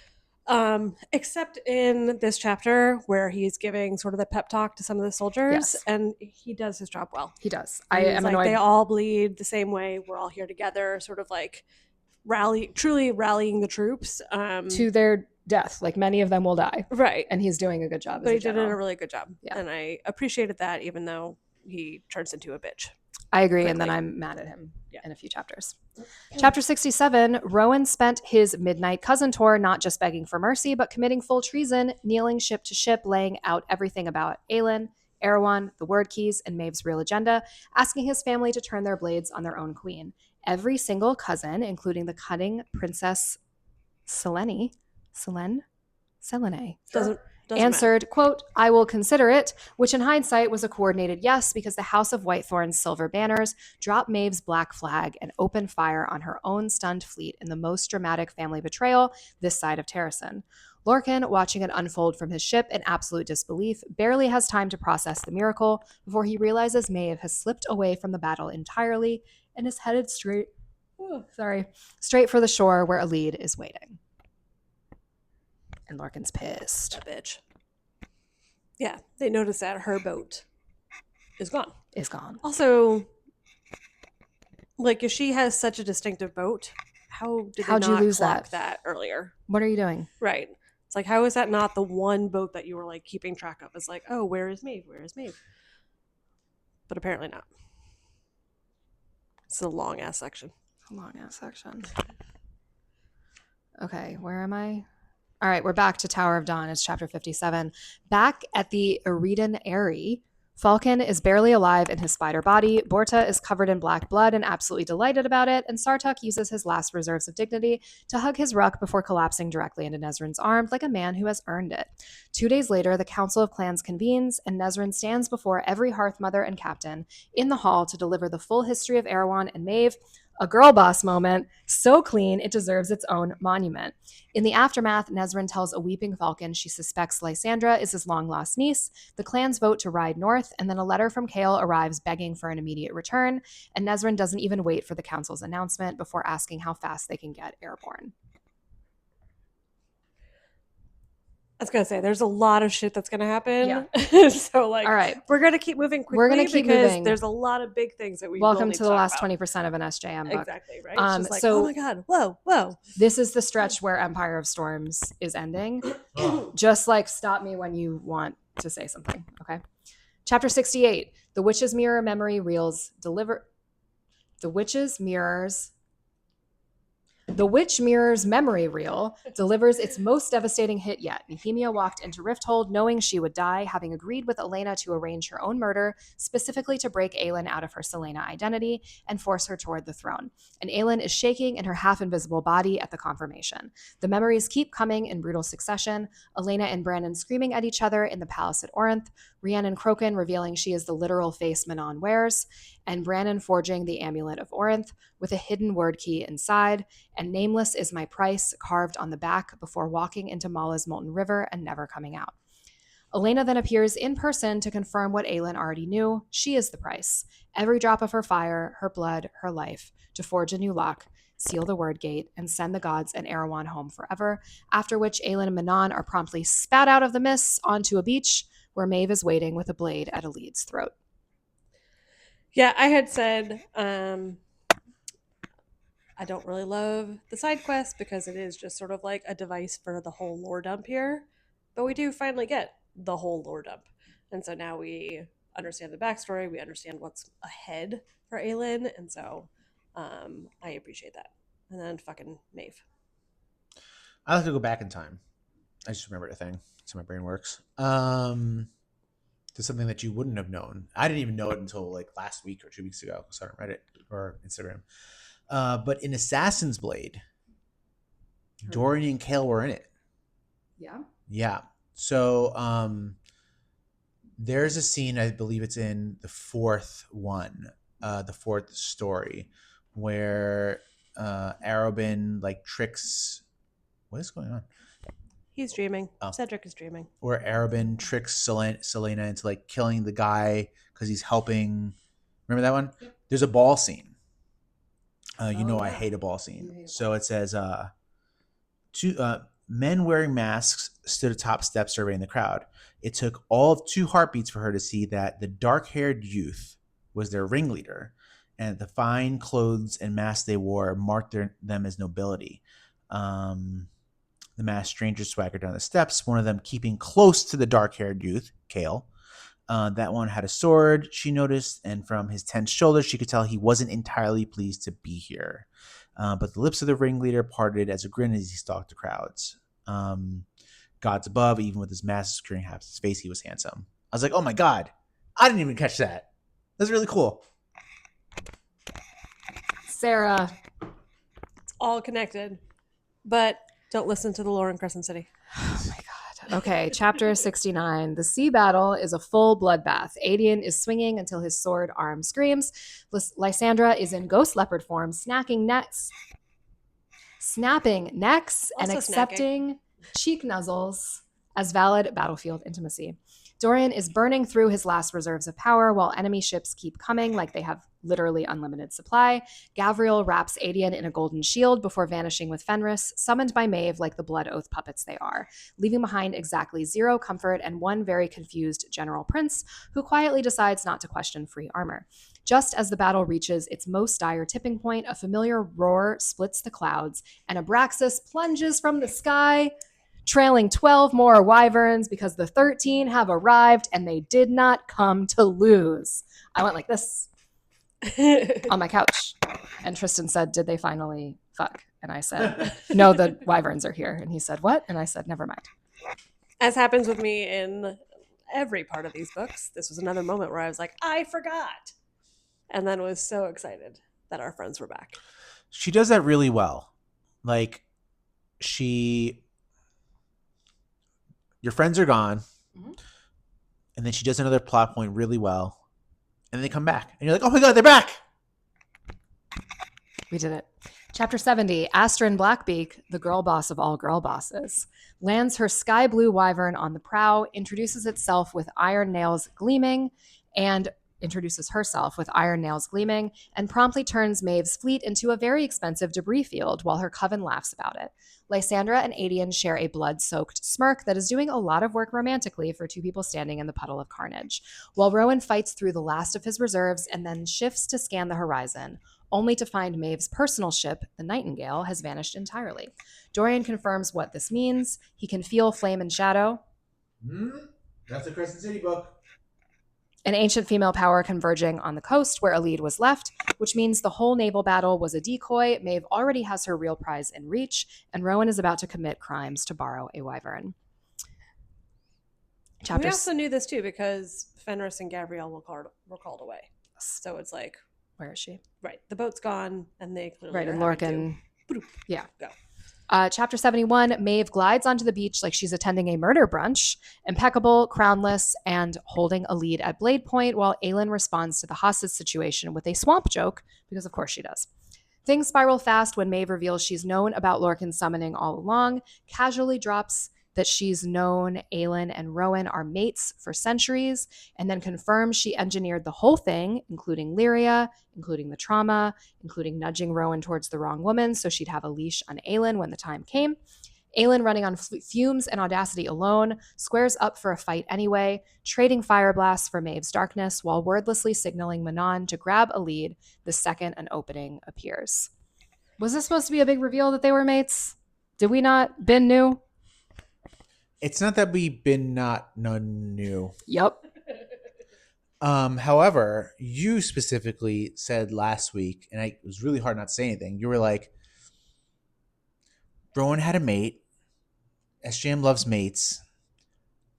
Speaker 3: Except in this chapter where he's giving sort of the pep talk to some of the soldiers,
Speaker 2: Yes.
Speaker 3: and he does his job well.
Speaker 2: He does.
Speaker 3: And
Speaker 2: I
Speaker 3: he's
Speaker 2: am
Speaker 3: like,
Speaker 2: annoyed.
Speaker 3: they all bleed the same way. We're all here together, sort of like truly rallying the troops
Speaker 2: to their death. Like many of them will die.
Speaker 3: right.
Speaker 2: And he's doing a good job.
Speaker 3: But he
Speaker 2: as a
Speaker 3: did
Speaker 2: general.
Speaker 3: a really good job,
Speaker 2: Yeah.
Speaker 3: and I appreciated that, even though he turns into a bitch.
Speaker 2: I agree,
Speaker 3: quickly.
Speaker 2: and then I'm mad at him
Speaker 3: Yeah.
Speaker 2: in a few chapters. Chapter 67, Rowan spent his midnight cousin tour not just begging for mercy, but committing full treason, kneeling ship to ship, laying out everything about Aelin, Erewhon, the word keys, and Maeve's real agenda, asking his family to turn their blades on their own queen. Every single cousin, including the cunning Princess Selene,
Speaker 3: Doesn't
Speaker 2: answered, quote, I will consider it, which in hindsight was a coordinated yes because the House of Whitethorn's silver banners dropped Maeve's black flag and opened fire on her own stunned fleet in the most dramatic family betrayal this side of Terrasen. Rukhin, watching it unfold from his ship in absolute disbelief, barely has time to process the miracle before he realizes Maeve has slipped away from the battle entirely and is headed straight for the shore where a lead is waiting. And Lorcan's pissed.
Speaker 3: That bitch. Yeah, they notice that her boat is gone. Also, like, if she has such a distinctive boat, how'd you lose that earlier?
Speaker 2: What are you doing?
Speaker 3: Right. It's like, how is that not the one boat that you were like keeping track of? It's like, oh, where is Maeve? But apparently not. It's a long ass section.
Speaker 2: Okay, where am I? All right, we're back to Tower of Dawn. It's chapter 57. Back at the Yrene Eyrie, Falcon is barely alive in his spider body. Borta is covered in black blood and absolutely delighted about it. And Sartok uses his last reserves of dignity to hug his ruck before collapsing directly into Nezrin's arms like a man who has earned it. 2 days later, the Council of Clans convenes, and Nezrin stands before every hearth mother and captain in the hall to deliver the full history of Erewhon and Maeve. A girl boss moment, so clean it deserves its own monument. In the aftermath, Nezrin tells a weeping Falcon she suspects Lysandra is his long-lost niece. The clans vote to ride north, and then a letter from Chaol arrives begging for an immediate return, and Nezrin doesn't even wait for the council's announcement before asking how fast they can get airborne.
Speaker 3: I was gonna say there's a lot of shit that's gonna happen.
Speaker 2: Yeah.
Speaker 3: So like,
Speaker 2: all right,
Speaker 3: we're gonna keep moving quickly.
Speaker 2: We're gonna keep
Speaker 3: because
Speaker 2: moving.
Speaker 3: There's a lot of big things that we
Speaker 2: welcome
Speaker 3: will
Speaker 2: to the last
Speaker 3: about.
Speaker 2: 20% of an SJM book.
Speaker 3: Exactly right. It's just like,
Speaker 2: so
Speaker 3: oh my god, whoa.
Speaker 2: This is the stretch where Empire of Storms is ending. Just like stop me when you want to say something. Okay. Chapter 68. The Witch's Mirror memory reels deliver. The Witch Mirror's memory reel delivers its most devastating hit yet. Nehemia walked into Rifthold knowing she would die, having agreed with Elena to arrange her own murder, specifically to break Aelin out of her Selena identity and force her toward the throne. And Aelin is shaking in her half-invisible body at the confirmation. The memories keep coming in brutal succession, Elena and Brandon screaming at each other in the palace at Orinth, Rhiannon Crokin revealing she is the literal face Manon wears, and Brandon forging the amulet of Orinth with a hidden word key inside, and nameless is my price carved on the back before walking into Mala's molten river and never coming out. Elena then appears in person to confirm what Aelin already knew. She is the price. Every drop of her fire, her blood, her life, to forge a new lock, seal the word gate, and send the gods and Erewhon home forever, after which Aelin and Manon are promptly spat out of the mists onto a beach where Maeve is waiting with a blade at Elid's throat.
Speaker 3: Yeah, I had said I don't really love the side quest because it is just sort of like a device for the whole lore dump here. But we do finally get the whole lore dump. And so now we understand the backstory, we understand what's ahead for Aelin, and so I appreciate that. And then fucking Maeve.
Speaker 1: I like to go back in time. I just remembered a thing. That's how my brain works. To something that you wouldn't have known. I didn't even know it until like last week or 2 weeks ago. So I read it or Instagram. But in Assassin's Blade, Dorian and Chaol were in it.
Speaker 2: Yeah.
Speaker 1: Yeah. So there's a scene, I believe it's in the fourth one, the fourth story, where Arobin like tricks. What is going on?
Speaker 3: He's dreaming.
Speaker 1: Oh.
Speaker 3: Cedric is dreaming.
Speaker 1: Where Arobin tricks Selena into like killing the guy because he's helping. Remember that one?
Speaker 2: Yep.
Speaker 1: There's a ball scene. I
Speaker 2: yeah.
Speaker 1: hate a ball scene.
Speaker 2: You hate a
Speaker 1: So it says, two men wearing masks stood atop steps surveying the crowd. It took all of 2 heartbeats for her to see that the dark-haired youth was their ringleader, and the fine clothes and masks they wore marked them as nobility. The masked strangers swaggered down the steps, one of them keeping close to the dark-haired youth, Chaol. That one had a sword, she noticed, and from his tense shoulders, she could tell he wasn't entirely pleased to be here. But the lips of the ringleader parted as a grin as he stalked the crowds. Gods above, even with his mask obscuring half his face, he was handsome. I was like, oh my god, I didn't even catch that. That's really cool.
Speaker 2: Sarah.
Speaker 3: It's all connected. But don't listen to the lore in Crescent City.
Speaker 2: Oh my god. Okay, chapter 69. The sea battle is a full bloodbath. Aedion is swinging until his sword arm screams. Lysandra is in ghost leopard form, snapping necks and
Speaker 3: Also
Speaker 2: accepting cheek nuzzles as valid battlefield intimacy. Dorian is burning through his last reserves of power while enemy ships keep coming like they have literally unlimited supply. Gavriel wraps Aedion in a golden shield before vanishing with Fenris, summoned by Maeve like the blood oath puppets they are, leaving behind exactly 0 comfort and one very confused General Prince who quietly decides not to question free armor. Just as the battle reaches its most dire tipping point, a familiar roar splits the clouds, and Abraxos plunges from the sky, trailing 12 more wyverns because the 13 have arrived and they did not come to lose. I went like this on my couch, and Tristan said, did they finally fuck? And I said, no, the wyverns are here. And he said, what? And I said, never mind.
Speaker 3: As happens with me in every part of these books, this was another moment where I was like, I forgot. And then was so excited that our friends were back.
Speaker 1: She does that really well. Like, your friends are gone, and then she does another plot point really well, and then they come back, and you're like, oh my god, they're back!
Speaker 2: We did it. Chapter 70, Astrid Blackbeak, the girl boss of all girl bosses, lands her sky blue wyvern on the prow, introduces herself with iron nails gleaming, and promptly turns Maeve's fleet into a very expensive debris field while her coven laughs about it. Lysandra and Aedion share a blood-soaked smirk that is doing a lot of work romantically for 2 people standing in the puddle of carnage, while Rowan fights through the last of his reserves and then shifts to scan the horizon, only to find Maeve's personal ship, the Nightingale, has vanished entirely. Dorian confirms what this means. He can feel flame and shadow.
Speaker 1: That's a Crescent City book.
Speaker 2: An ancient female power converging on the coast where Alid was left, which means the whole naval battle was a decoy. Maeve already has her real prize in reach, and Rowan is about to commit crimes to borrow a wyvern.
Speaker 3: We also knew this too because Fenris and Gabrielle were called away. So it's like,
Speaker 2: where is she?
Speaker 3: Right, the boat's gone, and they clearly
Speaker 2: right,
Speaker 3: are
Speaker 2: and
Speaker 3: having
Speaker 2: Lorcan.
Speaker 3: to
Speaker 2: Yeah.
Speaker 3: go.
Speaker 2: Chapter 71, Maeve glides onto the beach like she's attending a murder brunch, impeccable, crownless, and holding a lead at blade point, while Aelin responds to the hostage situation with a swamp joke, because of course she does. Things spiral fast when Maeve reveals she's known about Lorcan's summoning all along, casually drops that she's known Aelin and Rowan are mates for centuries, and then confirms she engineered the whole thing, including Lyria, including the trauma, including nudging Rowan towards the wrong woman so she'd have a leash on Aelin when the time came. Aelin, running on fumes and audacity alone, squares up for a fight anyway, trading fire blasts for Maeve's darkness while wordlessly signaling Manon to grab a lead the second an opening appears. Was this supposed to be a big reveal that they were mates? Did we not? Ben knew?
Speaker 1: It's not that we've been none knew.
Speaker 2: Yep.
Speaker 1: However, you specifically said last week, and it was really hard not to say anything. You were like, Rowan had a mate. SJM loves mates.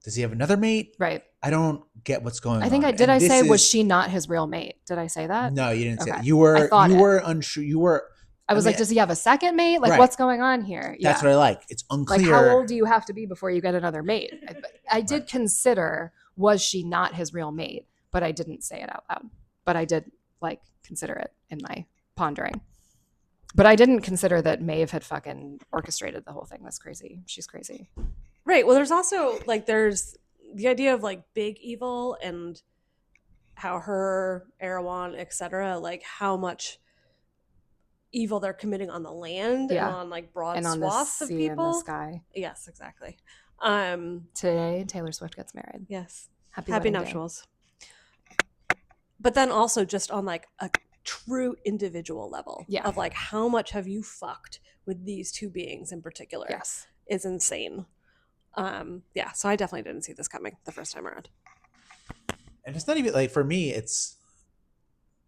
Speaker 1: Does he have another mate?
Speaker 2: Right.
Speaker 1: I don't get what's going on.
Speaker 2: I think was she not his real mate? Did I say that?
Speaker 1: No, you didn't say
Speaker 2: Okay.
Speaker 1: that. You were unsure.
Speaker 2: I was
Speaker 1: mean,
Speaker 2: like, does he have a second mate? Like,
Speaker 1: right.
Speaker 2: what's going on here?
Speaker 1: That's what I like. It's unclear.
Speaker 2: Like, how old do you have to be before you get another mate? I did consider, was she not his real mate? But I didn't say it out loud. But I did, like, consider it in my pondering. But I didn't consider that Maeve had fucking orchestrated the whole thing. That's crazy. She's crazy.
Speaker 3: Right. Well, there's also, like, there's the idea of, like, big evil and how her, Erewhon, etc., like, how much evil they're committing on the land and on, like, broad
Speaker 2: and on
Speaker 3: swaths
Speaker 2: the
Speaker 3: of
Speaker 2: sea
Speaker 3: people.
Speaker 2: and the sky.
Speaker 3: Yes, exactly.
Speaker 2: Today, Taylor Swift gets married.
Speaker 3: Yes.
Speaker 2: Happy
Speaker 3: nuptials. But then also just on, like, a true individual level of, like, how much have you fucked with these two beings in particular?
Speaker 2: Yes.
Speaker 3: Is insane. So I definitely didn't see this coming the first time around.
Speaker 1: And it's not even like, for me, it's,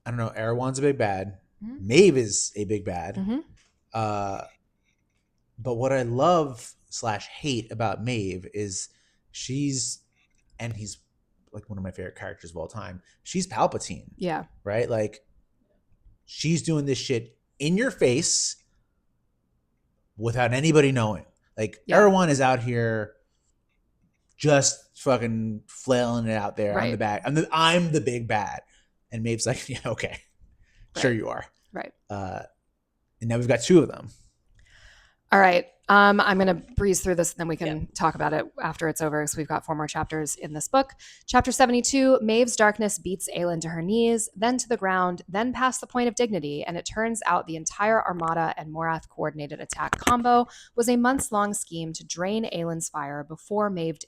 Speaker 1: I don't know, Erewhon's a big bad. Mm-hmm. Maeve is a big bad.
Speaker 2: Mm-hmm.
Speaker 1: But what I love / hate about Maeve is he's like one of my favorite characters of all time. She's Palpatine.
Speaker 2: Yeah.
Speaker 1: Right? Like, she's doing this shit in your face without anybody knowing. Like, Erewhon is out here just fucking flailing it out there.
Speaker 2: Right.
Speaker 1: I'm the big bad. And Maeve's like, yeah, okay. Right. Sure you are.
Speaker 2: Right.
Speaker 1: And now we've got two of them.
Speaker 2: All right. I'm going to breeze through this and then we can talk about it after it's over because we've got 4 more chapters in this book. Chapter 72, Maeve's darkness beats Aelin to her knees, then to the ground, then past the point of dignity, and it turns out the entire Armada and Morath coordinated attack combo was a months-long scheme to drain Aelin's fire before Maeve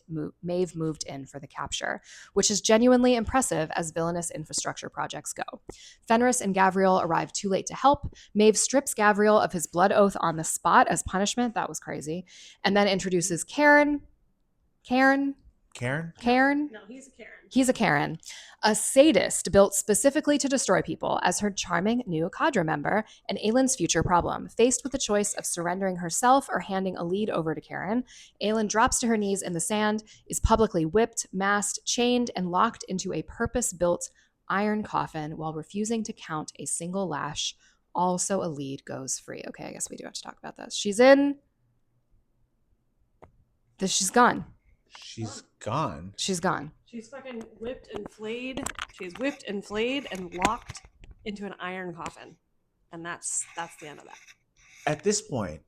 Speaker 2: moved in for the capture, which is genuinely impressive as villainous infrastructure projects go. Fenris and Gavriel arrive too late to help. Maeve strips Gavriel of his blood oath on the spot as punishment. That was crazy. And then introduces Karen?
Speaker 1: Karen?
Speaker 2: No,
Speaker 3: he's a Karen.
Speaker 2: He's a Karen. A sadist built specifically to destroy people as her charming new cadre member and Aelin's future problem. Faced with the choice of surrendering herself or handing a lead over to Karen, Aelin drops to her knees in the sand, is publicly whipped, masked, chained, and locked into a purpose-built iron coffin while refusing to count a single lash. Also, a lead goes free. Okay, I guess we do have to talk about this. She's gone.
Speaker 1: She's gone.
Speaker 3: She's fucking whipped and flayed. She's whipped and flayed and locked into an iron coffin. And that's the end of that.
Speaker 1: At this point,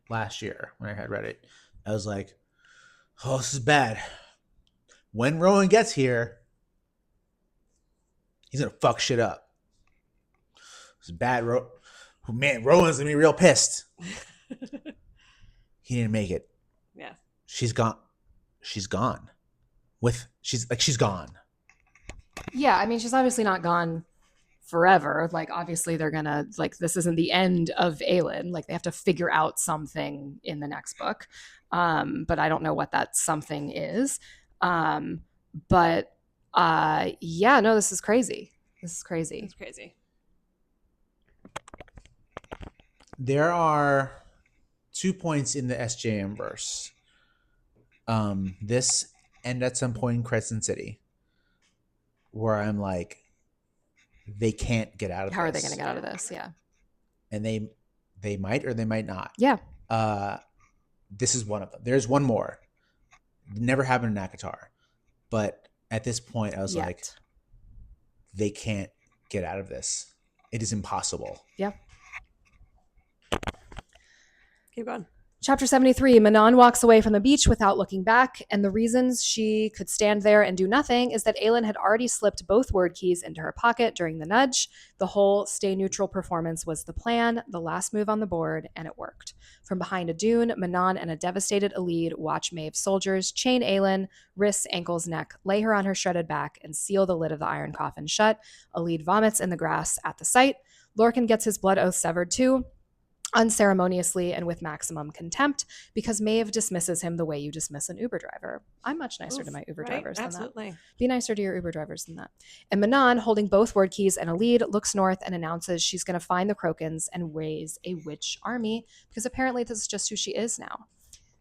Speaker 1: last year, when I had read it, I was like, oh, this is bad. When Rowan gets here, he's going to fuck shit up. It's bad. Man, Rowan's going to be real pissed. He didn't make it.
Speaker 3: Yeah.
Speaker 1: She's gone. She's gone. She's gone.
Speaker 2: Yeah, I mean, she's obviously not gone forever. Like, obviously they're gonna, like, this isn't the end of Aelin. Like, they have to figure out something in the next book. But I don't know what that something is. This is crazy. It's crazy.
Speaker 1: There are 2 points in the SJM verse. This and at some point in Crescent City where I'm like, they can't get out of this.
Speaker 2: How are they going to get out of this? Yeah.
Speaker 1: And they might or they might not.
Speaker 2: Yeah.
Speaker 1: This is one of them. There's one more. Never happened in Akatar. But at this point, I was like, they can't get out of this. It is impossible.
Speaker 2: Yeah.
Speaker 3: Keep going.
Speaker 2: Chapter 73, Manon walks away from the beach without looking back, and the reasons she could stand there and do nothing is that Aelin had already slipped both word keys into her pocket during the nudge. The whole stay neutral performance was the plan, the last move on the board, and it worked. From behind a dune, Manon and a devastated Aelin watch Maeve's soldiers chain Aelin, wrists, ankles, neck, lay her on her shredded back, and seal the lid of the iron coffin shut. Aelin vomits in the grass at the sight. Lorcan gets his blood oath severed too, unceremoniously and with maximum contempt, because Maeve dismisses him the way you dismiss an Uber driver. I'm much nicer to my Uber drivers than that. Be nicer to your Uber drivers than that. And Manon, holding both word keys and a lead, looks north and announces she's going to find the Crokins and raise a witch army, because apparently this is just who she is now.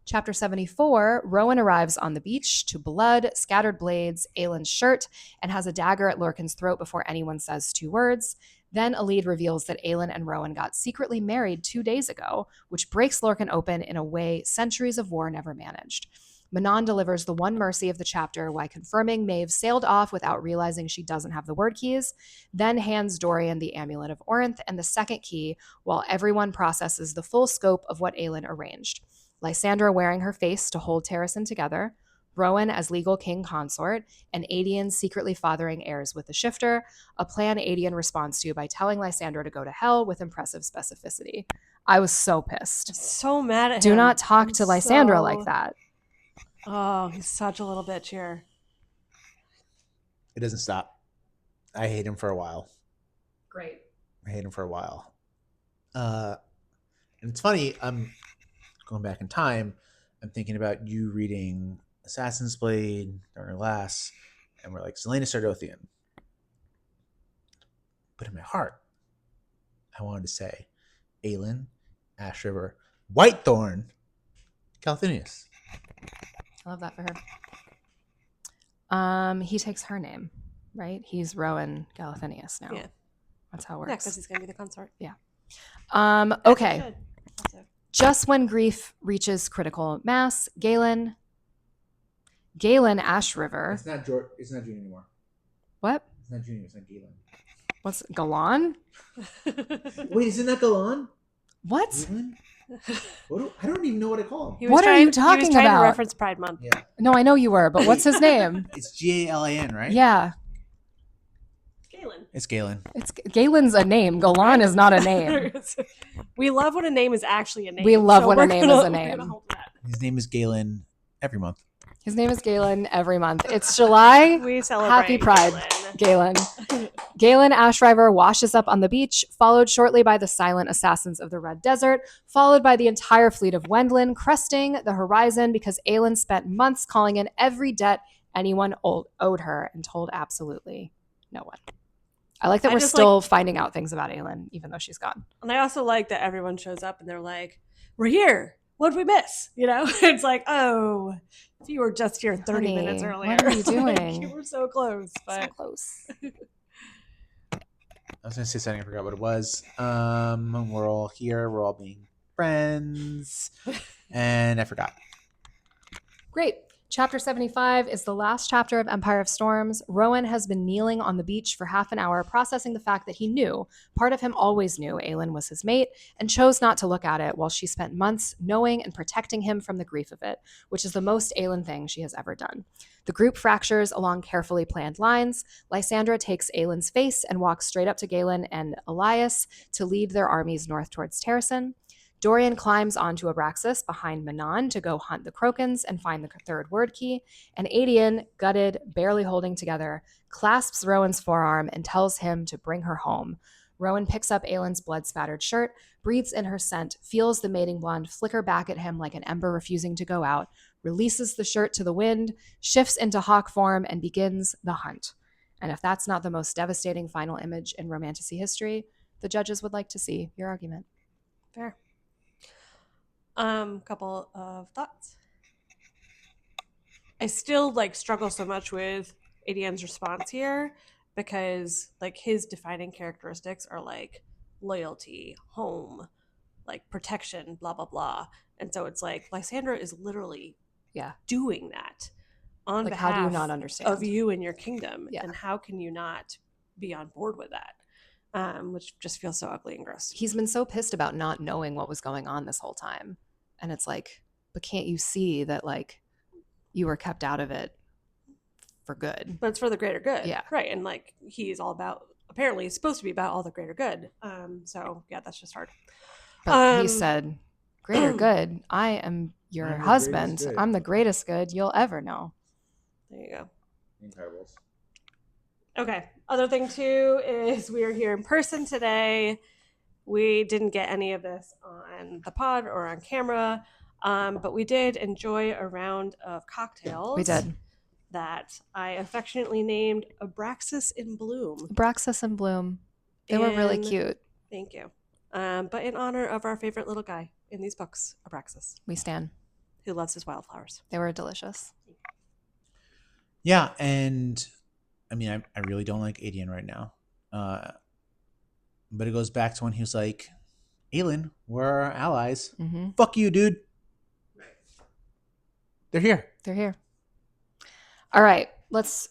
Speaker 2: Chapter 74, Rowan arrives on the beach to blood, scattered blades, Aelin's shirt, and has a dagger at Lorcan's throat before anyone says 2 words. Then Alid reveals that Aelin and Rowan got secretly married 2 days ago, which breaks Lorcan open in a way centuries of war never managed. Manon delivers the one mercy of the chapter while confirming Maeve sailed off without realizing she doesn't have the word keys, then hands Dorian the Amulet of Orinth and the second key while everyone processes the full scope of what Aelin arranged. Lysandra wearing her face to hold Terrasen together, Rowan as legal king consort, and Aedion secretly fathering heirs with the shifter, a plan Aedion responds to by telling Lysandra to go to hell with impressive specificity. I was so pissed.
Speaker 3: So mad at him.
Speaker 2: Do not talk to Lysandra like that.
Speaker 3: Oh, he's such a little bitch here.
Speaker 1: It doesn't stop. I hate him for a while.
Speaker 2: Great.
Speaker 1: I hate him for a while. And it's funny, I'm going back in time. I'm thinking about you reading Assassin's Blade, Dark Glass, and we're like, Selena Sardothian. But in my heart, I wanted to say Aelin, Ashryver, Whitethorn, Galathynius.
Speaker 2: I love that for her. He takes her name, right? He's Rowan Galathynius now.
Speaker 3: Yeah.
Speaker 2: That's how it
Speaker 3: Yeah,
Speaker 2: works.
Speaker 3: because he's going to be the consort.
Speaker 2: Yeah. Okay. Just when grief reaches critical mass, Galen Ashryver.
Speaker 1: It's not June anymore.
Speaker 2: What?
Speaker 1: It's not June. It's not Galen.
Speaker 2: What's Galan?
Speaker 1: Wait, isn't that Galan?
Speaker 2: What?
Speaker 1: Galen? I don't even know what I call him.
Speaker 2: What are you talking
Speaker 3: He was trying
Speaker 2: about?
Speaker 3: to reference Pride Month.
Speaker 1: Yeah.
Speaker 2: No, I know you were, but what's his name?
Speaker 1: It's Galan, right?
Speaker 2: Yeah.
Speaker 3: Galen.
Speaker 1: It's Galen.
Speaker 2: Galen's a name. Galan is not a name.
Speaker 3: We love when a name is actually a name.
Speaker 2: We love when a
Speaker 3: we're
Speaker 2: name
Speaker 3: gonna-
Speaker 2: is a
Speaker 3: we're
Speaker 2: name.
Speaker 3: gonna hold to that.
Speaker 1: His name is Galen every month.
Speaker 2: His name is Galen every month. It's July.
Speaker 3: We celebrate.
Speaker 2: Happy Pride, Galen. Galen Ashryver washes up on the beach, followed shortly by the silent assassins of the Red Desert, followed by the entire fleet of Wendlin, cresting the horizon because Aelin spent months calling in every debt anyone owed her and told absolutely no one. I like that we're still finding out things about Aelin, even though she's gone.
Speaker 3: And I also like that everyone shows up and they're like, "We're here. What did we miss?" You know, it's like, "Oh, if you were just here 30
Speaker 2: Honey,
Speaker 3: minutes earlier,
Speaker 2: what are you
Speaker 3: Like,
Speaker 2: doing?
Speaker 3: you were so close."
Speaker 2: So
Speaker 3: But
Speaker 2: close.
Speaker 1: I was going to say something. I forgot what it was. We're all here. We're all being friends. And I forgot.
Speaker 2: Great. Chapter 75 is the last chapter of Empire of Storms. Rowan has been kneeling on the beach for half an hour, processing the fact that he knew, part of him always knew Aelin was his mate, and chose not to look at it while she spent months knowing and protecting him from the grief of it, which is the most Aelin thing she has ever done. The group fractures along carefully planned lines. Lysandra takes Aelin's face and walks straight up to Galen and Elias to lead their armies north towards Terrasen. Dorian climbs onto Abraxos behind Manon to go hunt the Crokins and find the third word key, and Aedion, gutted, barely holding together, clasps Rowan's forearm and tells him to bring her home. Rowan picks up Aelin's blood-spattered shirt, breathes in her scent, feels the mating blonde flicker back at him like an ember refusing to go out, releases the shirt to the wind, shifts into hawk form, and begins the hunt. And if that's not the most devastating final image in Romantasy history, the judges would like to see your argument.
Speaker 3: fair. Couple of thoughts. I still struggle so much with Aedion's response here because his defining characteristics are loyalty, home, protection, blah blah blah. And so it's Lysandra is literally doing that on behalf
Speaker 2: how do you not understand
Speaker 3: of you and your kingdom.
Speaker 2: Yeah.
Speaker 3: And how can you not be on board with that? Which just feels so ugly and gross.
Speaker 2: He's been so pissed about not knowing what was going on this whole time. And it's but can't you see that you were kept out of it for good?
Speaker 3: But it's for the greater good.
Speaker 2: Yeah.
Speaker 3: Right. And he's all about, apparently he's supposed to be about all the greater good. So yeah, that's just hard.
Speaker 2: But he said, greater good, I am your
Speaker 1: I'm the
Speaker 2: husband.
Speaker 1: greatest good.
Speaker 2: I'm the greatest good you'll ever know.
Speaker 3: There you go.
Speaker 1: Incredibles.
Speaker 3: Okay. Other thing too is we are here in person today. We didn't get any of this on the pod or on camera, but we did enjoy a round of cocktails.
Speaker 2: We did.
Speaker 3: That I affectionately named Abraxos in Bloom.
Speaker 2: Abraxos and Bloom. They were really
Speaker 3: And-
Speaker 2: cute.
Speaker 3: Thank you. But in honor of our favorite little guy in these books, Abraxos,
Speaker 2: We stand.
Speaker 3: who loves his wildflowers.
Speaker 2: They were delicious.
Speaker 1: Yeah, and I mean, I really don't like Aedion right now. But it goes back to when he was like, Aelin, we're our allies.
Speaker 2: Mm-hmm.
Speaker 1: Fuck you, dude. They're here.
Speaker 2: They're here. All right, let's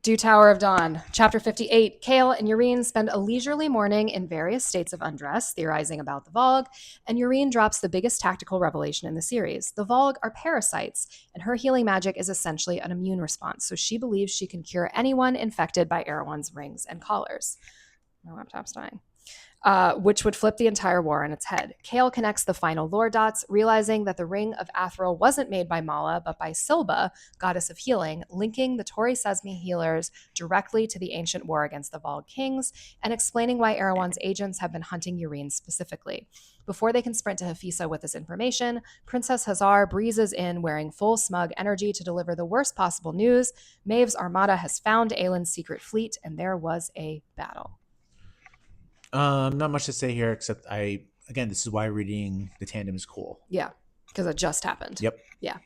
Speaker 2: do Tower of Dawn. Chapter 58. Chaol and Yrene spend a leisurely morning in various states of undress, theorizing about the Valg, and Yrene drops the biggest tactical revelation in the series. The Valg are parasites, and her healing magic is essentially an immune response, so she believes she can cure anyone infected by Erewhon's rings and collars. My laptop's dying. Which would flip the entire war on its head. Chaol connects the final lore dots, realizing that the Ring of Athril wasn't made by Mala, but by Silba, goddess of healing, linking the Torre Sesme healers directly to the ancient war against the Valg kings, and explaining why Erewhon's agents have been hunting Yrene specifically. Before they can sprint to Hafisa with this information, Princess Hasar breezes in wearing full smug energy to deliver the worst possible news. Maeve's armada has found Aelin's secret fleet, and there was a battle.
Speaker 1: Not much to say here, except this is why reading the Tandem is cool.
Speaker 2: Yeah, because it just happened.
Speaker 1: Yep.
Speaker 2: Yeah.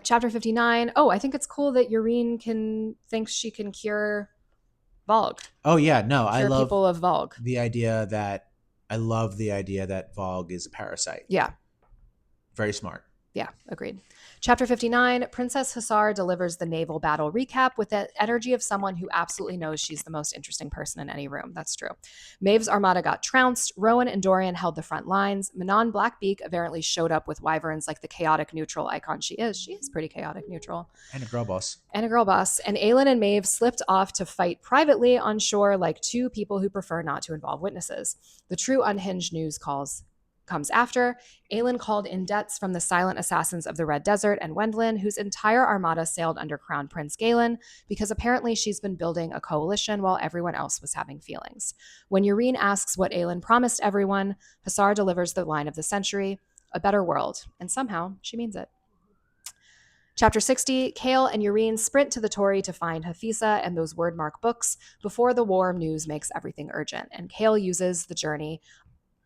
Speaker 2: Chapter 59. Oh, I think it's cool that Yrene thinks she can cure Valg.
Speaker 1: Oh yeah, no, I love
Speaker 2: people of Valg.
Speaker 1: I love the idea that Valg is a parasite.
Speaker 2: Yeah.
Speaker 1: Very smart.
Speaker 2: Yeah, agreed. Chapter 59, Princess Hasar delivers the naval battle recap with the energy of someone who absolutely knows she's the most interesting person in any room. That's true. Maeve's armada got trounced. Rowan and Dorian held the front lines. Manon Blackbeak apparently showed up with wyverns like the chaotic neutral icon she is. She is pretty chaotic neutral.
Speaker 1: And a girl boss.
Speaker 2: And Aelin and Maeve slipped off to fight privately on shore like two people who prefer not to involve witnesses. The true unhinged news comes after. Aelin called in debts from the silent assassins of the Red Desert and Wendlin, whose entire armada sailed under Crown Prince Galen, because apparently she's been building a coalition while everyone else was having feelings. When Yrene asks what Aelin promised everyone, Hasar delivers the line of the century, a better world, and somehow she means it. Chapter 60, Chaol and Yrene sprint to the Torre to find Hafisa and those wordmark books before the war news makes everything urgent, and Chaol uses the journey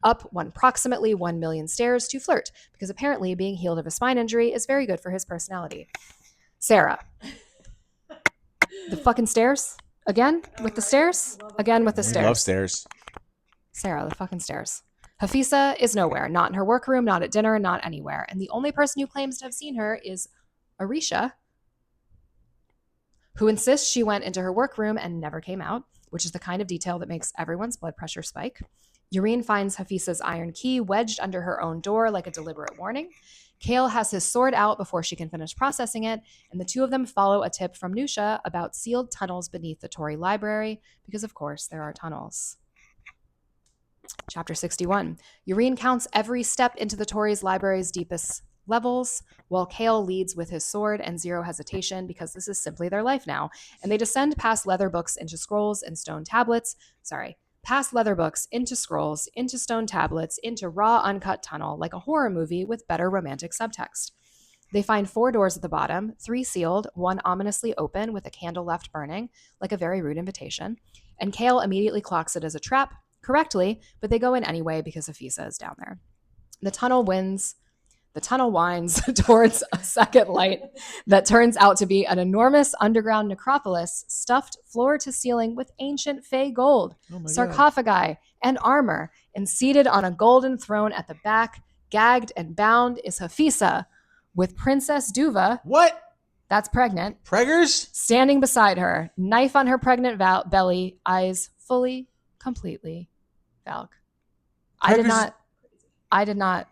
Speaker 2: up approximately 1 million stairs to flirt, because apparently being healed of a spine injury is very good for his personality. Sarah. The fucking stairs? Again? With the stairs? Again with the stairs.
Speaker 1: Love stairs.
Speaker 2: Sarah, the fucking stairs. Hafisa is nowhere. Not in her workroom, not at dinner, not anywhere. And the only person who claims to have seen her is Arisha, who insists she went into her workroom and never came out, which is the kind of detail that makes everyone's blood pressure spike. Yrene finds Hafisa's iron key wedged under her own door like a deliberate warning. Chaol has his sword out before she can finish processing it, and the two of them follow a tip from Nusha about sealed tunnels beneath the Torre library, because of course there are tunnels. Chapter 61. Yrene counts every step into the Torre's library's deepest levels, while Chaol leads with his sword and zero hesitation, because this is simply their life now, and they descend past leather books into scrolls and stone tablets. Past leather books, into scrolls, into stone tablets, into raw, uncut tunnel, like a horror movie with better romantic subtext. They find 4 doors at the bottom, 3 sealed, 1 ominously open with a candle left burning, like a very rude invitation, and Chaol immediately clocks it as a trap, correctly, but they go in anyway because Hafisa is down there. The tunnel winds towards a second light that turns out to be an enormous underground necropolis stuffed floor to ceiling with ancient fey gold, sarcophagi, and armor. And seated on a golden throne at the back, gagged and bound, is Hafisa with Princess Duva.
Speaker 1: What?
Speaker 2: That's pregnant.
Speaker 1: Preggers?
Speaker 2: Standing beside her, knife on her pregnant belly, eyes fully, completely Valg. I did not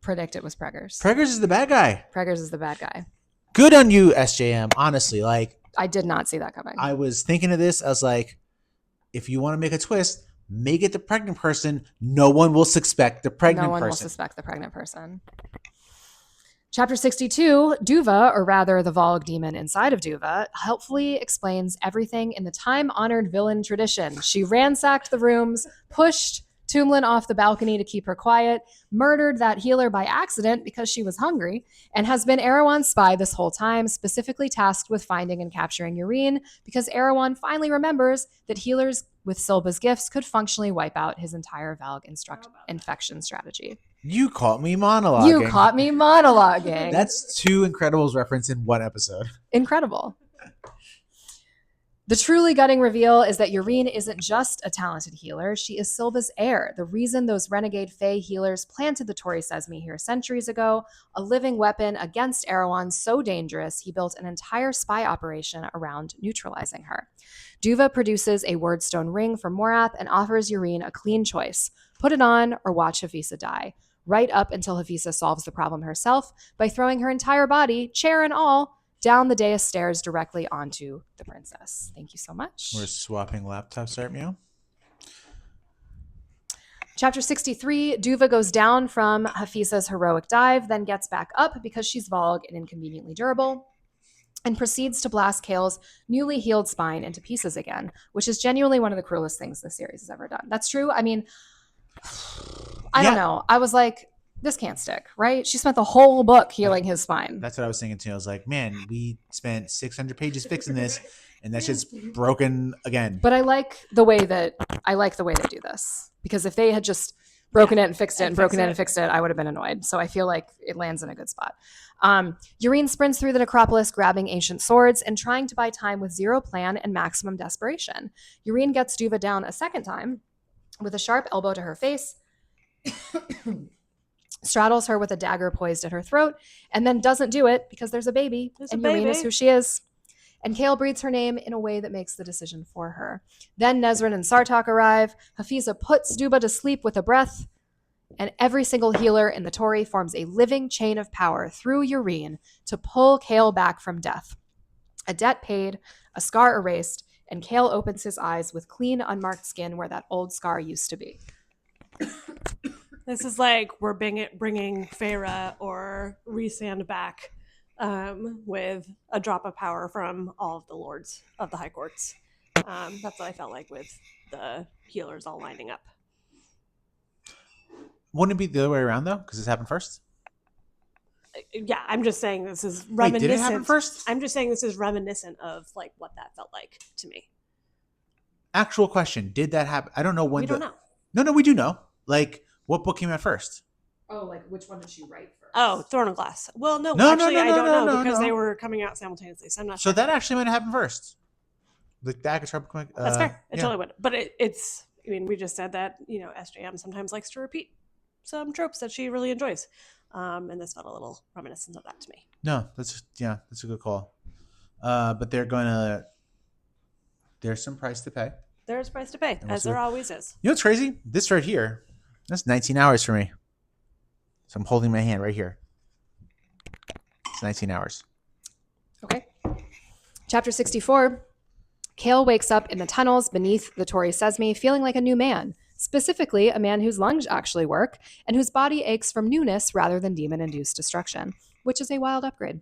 Speaker 2: predict it was Preggers.
Speaker 1: Preggers is the bad guy.
Speaker 2: Preggers is the bad guy.
Speaker 1: Good on you, SJM. Honestly, like
Speaker 2: I did not see that coming.
Speaker 1: I was thinking of this. I was like, if you want to make a twist, make it the pregnant person. No one will suspect the pregnant person.
Speaker 2: No one will suspect the pregnant person. Chapter 62, Duva, or rather the Valg demon inside of Duva, helpfully explains everything in the time-honored villain tradition. She ransacked the rooms, pushed Tumlin off the balcony to keep her quiet, murdered that healer by accident because she was hungry, and has been Erewhon's spy this whole time, specifically tasked with finding and capturing Yrene, because Erewhon finally remembers that healers with Silba's gifts could functionally wipe out his entire Valg infection strategy.
Speaker 1: You caught me monologuing. That's 2 Incredibles reference in one episode.
Speaker 2: Incredible. The truly gutting reveal is that Yrene isn't just a talented healer, she is Silva's heir, the reason those renegade Fae healers planted the Torre Sesame here centuries ago, a living weapon against Erewhon so dangerous he built an entire spy operation around neutralizing her. Duva produces a wordstone ring for Morath and offers Yrene a clean choice. Put it on or watch Hafisa die. Right up until Hafisa solves the problem herself by throwing her entire body, chair and all, down the dais stairs directly onto the princess. Thank you so much.
Speaker 1: We're swapping laptops, aren't we?
Speaker 2: Chapter 63, Duva goes down from Hafisa's heroic dive, then gets back up because she's Valg and inconveniently durable, and proceeds to blast Chaol's newly healed spine into pieces again, which is genuinely one of the cruelest things this series has ever done. That's true. I mean, I don't know. I was like, this can't stick, right? She spent the whole book healing his spine.
Speaker 1: That's what I was thinking too. I was like, man, we spent 600 pages fixing this, and that's just broken again.
Speaker 2: But I like the way they do this, because if they had just broken it and fixed it and broken it and fixed it, I would have been annoyed. So I feel like it lands in a good spot. Yrene sprints through the necropolis, grabbing ancient swords and trying to buy time with zero plan and maximum desperation. Yrene gets Duva down a second time with a sharp elbow to her face, straddles her with a dagger poised at her throat, and then doesn't do it because there's a baby, and Yrene is who she is. And Chaol breathes her name in a way that makes the decision for her. Then Nezrin and Sartok arrive. Hafisa puts Duva to sleep with a breath, and every single healer in the Torre forms a living chain of power through Yrene to pull Chaol back from death. A debt paid, a scar erased, and Chaol opens his eyes with clean, unmarked skin where that old scar used to be.
Speaker 3: This is like we're bringing Feyre or Rhysand back with a drop of power from all of the lords of the high courts. That's what I felt like with the healers all lining up.
Speaker 1: Wouldn't it be the other way around, though? Because this happened first?
Speaker 3: Yeah, I'm just saying this is reminiscent.
Speaker 1: Wait, did it happen first?
Speaker 3: I'm just saying this is reminiscent of like what that felt like to me.
Speaker 1: Actual question. Did that happen? I don't know when.
Speaker 3: We don't know.
Speaker 1: No, we do know. Like, what book came out first?
Speaker 2: Oh, like which one did she write first?
Speaker 3: Oh, Throne of Glass. Well, no,
Speaker 1: No,
Speaker 3: actually, I don't know because
Speaker 1: no.
Speaker 3: they were coming out simultaneously, so I'm not
Speaker 1: So
Speaker 3: sure.
Speaker 1: that actually might have happened first. Like, that could
Speaker 3: That's fair. It totally would. But it's, I mean, we just said that, SJM sometimes likes to repeat some tropes that she really enjoys. And this felt a little reminiscent of that to me.
Speaker 1: No, that's a good call. But there's some price to pay.
Speaker 3: There's a price to pay, as there always is.
Speaker 1: You know what's crazy? This right here, that's 19 hours for me. So I'm holding my hand right here. It's 19 hours.
Speaker 2: Okay. Chapter 64. Chaol wakes up in the tunnels beneath the Torre Sesame feeling like a new man, specifically a man whose lungs actually work and whose body aches from newness rather than demon-induced destruction, which is a wild upgrade.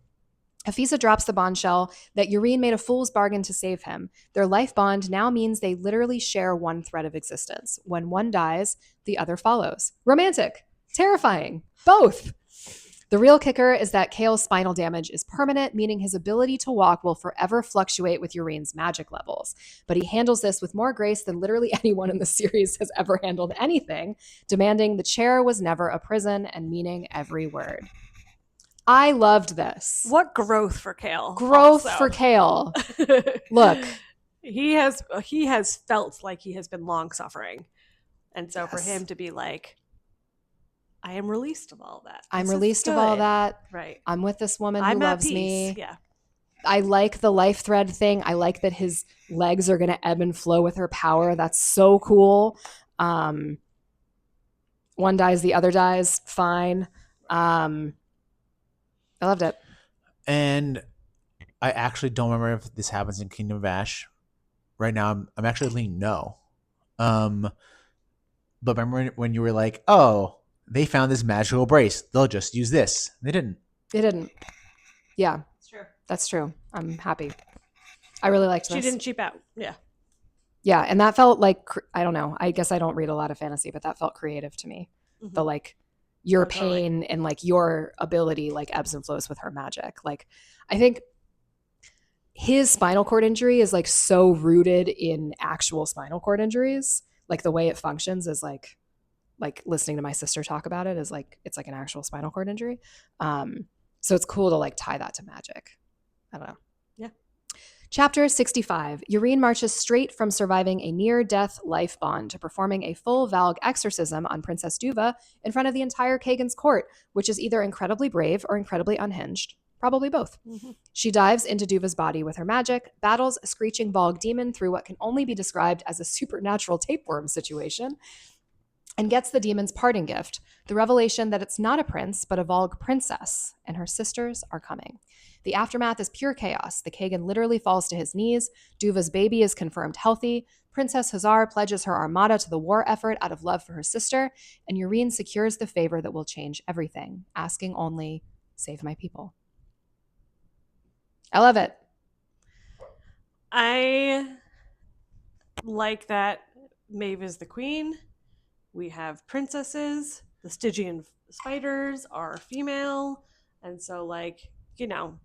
Speaker 2: Hafisa drops the bombshell that Yrene made a fool's bargain to save him. Their life bond now means they literally share one thread of existence. When one dies, the other follows. Romantic. Terrifying. Both. The real kicker is that Chaol's spinal damage is permanent, meaning his ability to walk will forever fluctuate with Yrene's magic levels. But he handles this with more grace than literally anyone in the series has ever handled anything, demanding the chair was never a prison and meaning every word. I loved this.
Speaker 3: What growth for Chaol.
Speaker 2: Growth for Chaol. Look.
Speaker 3: He has felt like he has been long suffering. And so for him to be like, I am released of all that.
Speaker 2: I'm released of all that.
Speaker 3: Right.
Speaker 2: I'm with this woman who loves me.
Speaker 3: Yeah.
Speaker 2: I like the life thread thing. I like that his legs are going to ebb and flow with her power. That's so cool. One dies, the other dies. Fine. I loved it.
Speaker 1: And I actually don't remember if this happens in Kingdom of Ash. Right now, I'm actually leaning no. But remember when you were like, oh, they found this magical brace. They'll just use this. They didn't.
Speaker 2: They didn't. Yeah.
Speaker 3: It's true.
Speaker 2: That's true. I'm happy. I really liked this.
Speaker 3: She didn't cheap out. Yeah.
Speaker 2: Yeah. And that felt like, I don't know. I guess I don't read a lot of fantasy, but that felt creative to me. Mm-hmm. The like, your pain and like your ability like ebbs and flows with her magic. Like, I think his spinal cord injury is like so rooted in actual spinal cord injuries. Like the way it functions is like listening to my sister talk about it is like, it's like an actual spinal cord injury. So it's cool to like tie that to magic. I don't know.
Speaker 3: Yeah.
Speaker 2: Chapter 65. Yrene marches straight from surviving a near-death life bond to performing a full Valg exorcism on Princess Duva in front of the entire Khagan's court, which is either incredibly brave or incredibly unhinged. Probably both.
Speaker 3: Mm-hmm.
Speaker 2: She dives into Duva's body with her magic, battles a screeching Valg demon through what can only be described as a supernatural tapeworm situation, and gets the demon's parting gift, the revelation that it's not a prince, but a Valg princess, and her sisters are coming. The aftermath is pure chaos. The Khagan literally falls to his knees. Duva's baby is confirmed healthy. Princess Hasar pledges her armada to the war effort out of love for her sister, and Yrene secures the favor that will change everything, asking only, save my people. I love it.
Speaker 3: I like that Maeve is the queen. We have princesses. The Stygian spiders are female. And so, like, you know,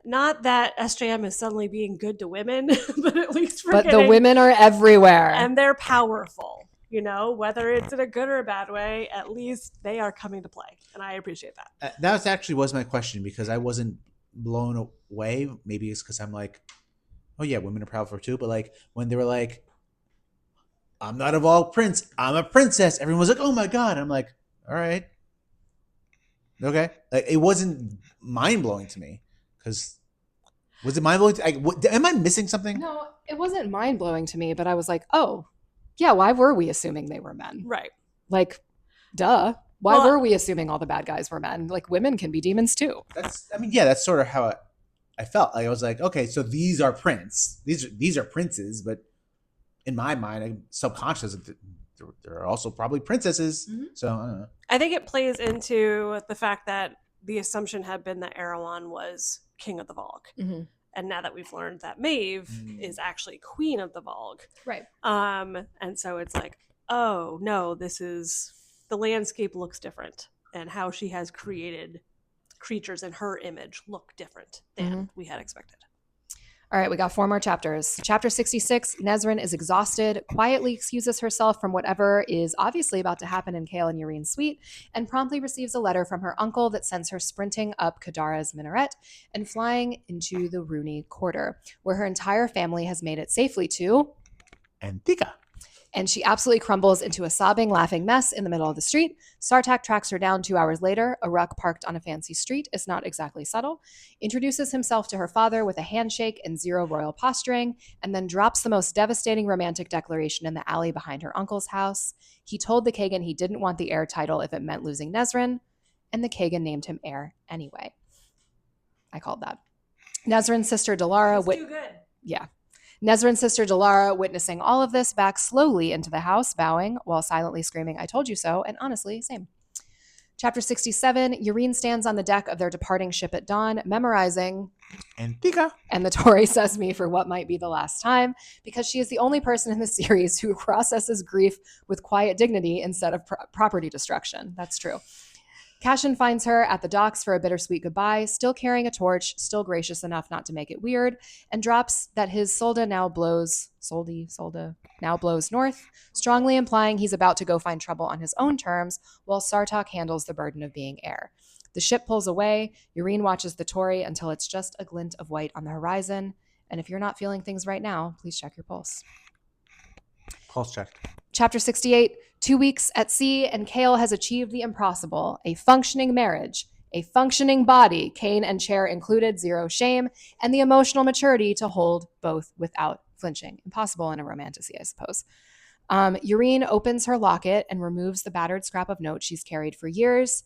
Speaker 3: not that SJM is suddenly being good to women, but at least
Speaker 2: But the women are everywhere.
Speaker 3: And they're powerful. You know, whether it's in a good or a bad way, at least they are coming to play. And I appreciate that.
Speaker 1: That was my question, because I wasn't blown away. Maybe it's because I'm like, oh yeah, women are powerful too. But like when they were like, I'm not a Valg prince, I'm a princess, everyone was like, oh my god. I'm like, all right, okay. Like, it wasn't mind blowing to me. Because was it mind blowing? Am I missing something?
Speaker 2: No, it wasn't mind blowing to me, but I was like, oh, yeah, why were we assuming they were men?
Speaker 3: Right.
Speaker 2: Like, duh. Why were we assuming all the bad guys were men? Like, women can be demons too.
Speaker 1: That's sort of how I felt. Like, I was like, okay, so these are these are princes, but in my mind, I'm subconscious, there are also probably princesses. Mm-hmm. So I don't know.
Speaker 3: I think it plays into the fact that the assumption had been that Erewhon was king of the Valg. Mm-hmm. And now that we've learned that Maeve is actually queen of the Valg.
Speaker 2: Right.
Speaker 3: And so it's like, oh, no, the landscape looks different. And how she has created creatures in her image look different than we had expected.
Speaker 2: All right, we got 4 more chapters. Chapter 66, Nesryn is exhausted, quietly excuses herself from whatever is obviously about to happen in Chaol and Yrene's suite, and promptly receives a letter from her uncle that sends her sprinting up Kadara's minaret and flying into the Rooney Quarter, where her entire family has made it safely to
Speaker 1: Antica.
Speaker 2: And she absolutely crumbles into a sobbing, laughing mess in the middle of the street. Sartak tracks her down 2 hours later. A ruck parked on a fancy street is not exactly subtle. Introduces himself to her father with a handshake and zero royal posturing, and then drops the most devastating romantic declaration in the alley behind her uncle's house. He told the Khagan he didn't want the heir title if it meant losing Nesryn, and the Khagan named him heir anyway. I called that. Nesryn's sister Delara...
Speaker 3: Too good.
Speaker 2: Yeah. Nesryn's sister Delara, witnessing all of this, backs slowly into the house, bowing while silently screaming, I told you so, and honestly, same. Chapter 67, Yrene stands on the deck of their departing ship at dawn, memorizing
Speaker 1: Antica
Speaker 2: and the Torre says me for what might be the last time, because she is the only person in the series who processes grief with quiet dignity instead of property destruction. That's true. Cashin finds her at the docks for a bittersweet goodbye, still carrying a torch, still gracious enough not to make it weird, and drops that his solda now blows north, strongly implying he's about to go find trouble on his own terms, while Sartak handles the burden of being heir. The ship pulls away. Yrene watches the Torre until it's just a glint of white on the horizon. And if you're not feeling things right now, please check your pulse.
Speaker 1: Pulse checked.
Speaker 2: Chapter 68, 2 weeks at sea, and Chaol has achieved the impossible, a functioning marriage, a functioning body, cane and chair included, zero shame, and the emotional maturity to hold both without flinching. Impossible in a romantasy, I suppose. Yrene opens her locket and removes the battered scrap of note she's carried for years,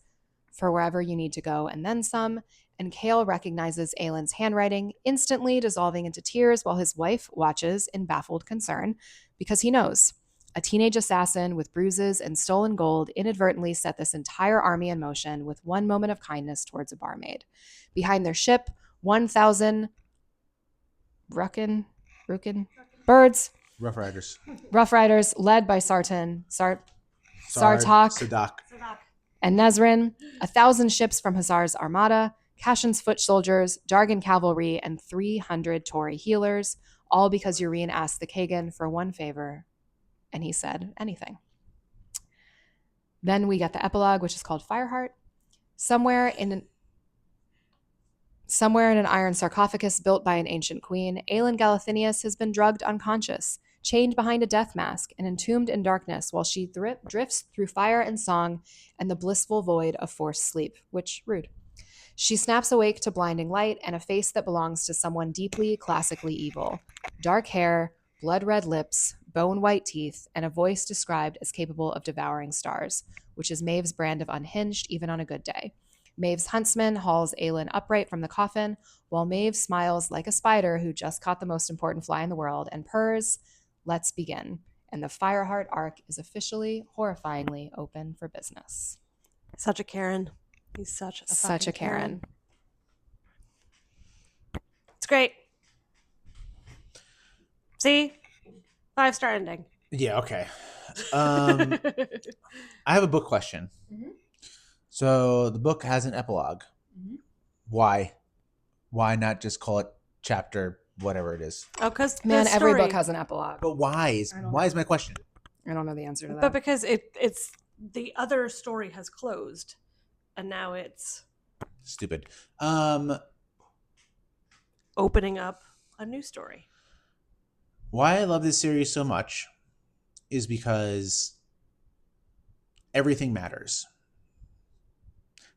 Speaker 2: for wherever you need to go, and then some, and Chaol recognizes Aelin's handwriting, instantly dissolving into tears while his wife watches in baffled concern, because he knows. A teenage assassin with bruises and stolen gold inadvertently set this entire army in motion with one moment of kindness towards a barmaid. Behind their ship, 1,000 Rukhin birds.
Speaker 1: Rough Riders,
Speaker 2: led by Sartak,
Speaker 1: Sadak,
Speaker 2: and Nesryn, 1,000 ships from Hasar's armada, Cashin's foot soldiers, Dargan cavalry, and 300 Torre healers, all because Yrene asked the Khagan for one favor, and he said anything. Then we get the epilogue, which is called Fireheart. Somewhere in Somewhere in an iron sarcophagus built by an ancient queen, Aelin Galathynius has been drugged unconscious, chained behind a death mask, and entombed in darkness while she drifts through fire and song and the blissful void of forced sleep, which rude. She snaps awake to blinding light and a face that belongs to someone deeply, classically evil. Dark hair, blood-red lips, bone-white teeth, and a voice described as capable of devouring stars, which is Maeve's brand of unhinged even on a good day. Maeve's huntsman hauls Aelin upright from the coffin, while Maeve smiles like a spider who just caught the most important fly in the world and purrs, "Let's begin." And the Fireheart arc is officially, horrifyingly open for business.
Speaker 3: Such a Karen. He's such a
Speaker 2: Karen.
Speaker 3: It's great. See? 5-star ending.
Speaker 1: Yeah, okay. I have a book question.
Speaker 2: Mm-hmm.
Speaker 1: So the book has an epilogue.
Speaker 2: Mm-hmm.
Speaker 1: Why? Why not just call it chapter whatever it is?
Speaker 3: Oh, because
Speaker 2: Man, every book has an epilogue.
Speaker 1: But why is my question?
Speaker 2: I don't know the answer to that.
Speaker 3: But because it's the other story has closed, and now it's
Speaker 1: Stupid.
Speaker 3: opening up a new story.
Speaker 1: Why I love this series so much is because everything matters.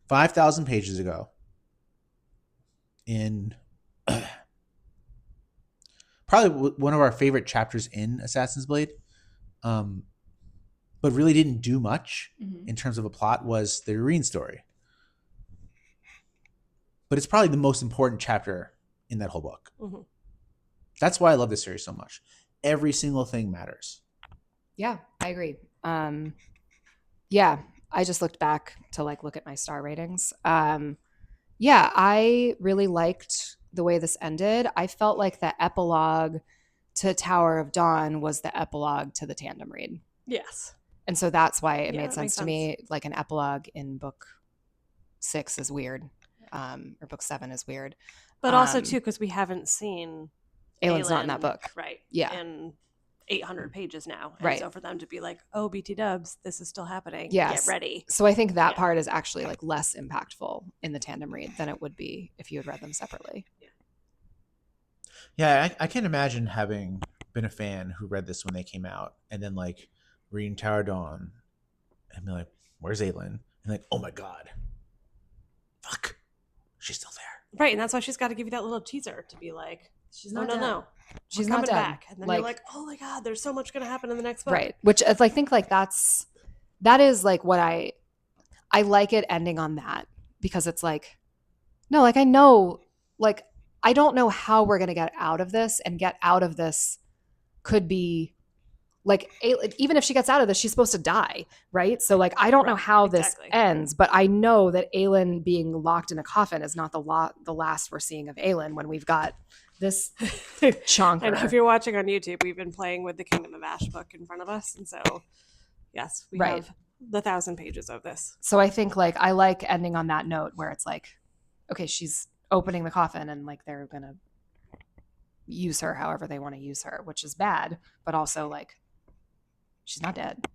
Speaker 1: 5,000 pages ago, in probably one of our favorite chapters in Assassin's Blade, but really didn't do much in terms of a plot, was the Yrene story. But it's probably the most important chapter in that whole book.
Speaker 3: Mm-hmm.
Speaker 1: That's why I love this series so much. Every single thing matters.
Speaker 2: Yeah, I agree. Yeah, I just looked back to look at my star ratings. Yeah, I really liked the way this ended. I felt like the epilogue to Tower of Dawn was the epilogue to the Tandem read.
Speaker 3: Yes.
Speaker 2: And so that's why it made
Speaker 3: that
Speaker 2: sense
Speaker 3: makes
Speaker 2: to me. Like an epilogue in book 6 is weird. Or book 7 is weird.
Speaker 3: But also, too, because we haven't seen
Speaker 2: Aelin's not in that book.
Speaker 3: Right.
Speaker 2: Yeah.
Speaker 3: In 800 pages now. And
Speaker 2: right.
Speaker 3: so for them to be like, oh, BT dubs, this is still happening.
Speaker 2: Yes.
Speaker 3: Get ready.
Speaker 2: So I think that part is actually less impactful in the Tandem read than it would be if you had read them separately.
Speaker 1: Yeah, I can't imagine having been a fan who read this when they came out and then reading Tower of Dawn and be like, where's Aelin? And oh my God. Fuck. She's still there.
Speaker 3: Right. And that's why she's got to give you that little teaser to be like,
Speaker 2: she's not dead.
Speaker 3: No.
Speaker 2: She's
Speaker 3: not
Speaker 2: not dead.
Speaker 3: back. And then you're like, oh my God, there's so much going to happen in the next book.
Speaker 2: Right. Which I think that is what I like it ending on that, because it's no, I know, I don't know how we're going to get out of this, and get out of this could be even if she gets out of this, she's supposed to die. Right. So I don't know how this ends, but I know that Aelin being locked in a coffin is not the last we're seeing of Aelin when we've got this chonker.
Speaker 3: And if you're watching on YouTube, we've been playing with the Kingdom of Ash book in front of us. And so, yes, we have the 1,000 pages of this.
Speaker 2: So I think I like ending on that note where it's okay, she's opening the coffin and they're going to use her however they want to use her, which is bad, but also she's not dead.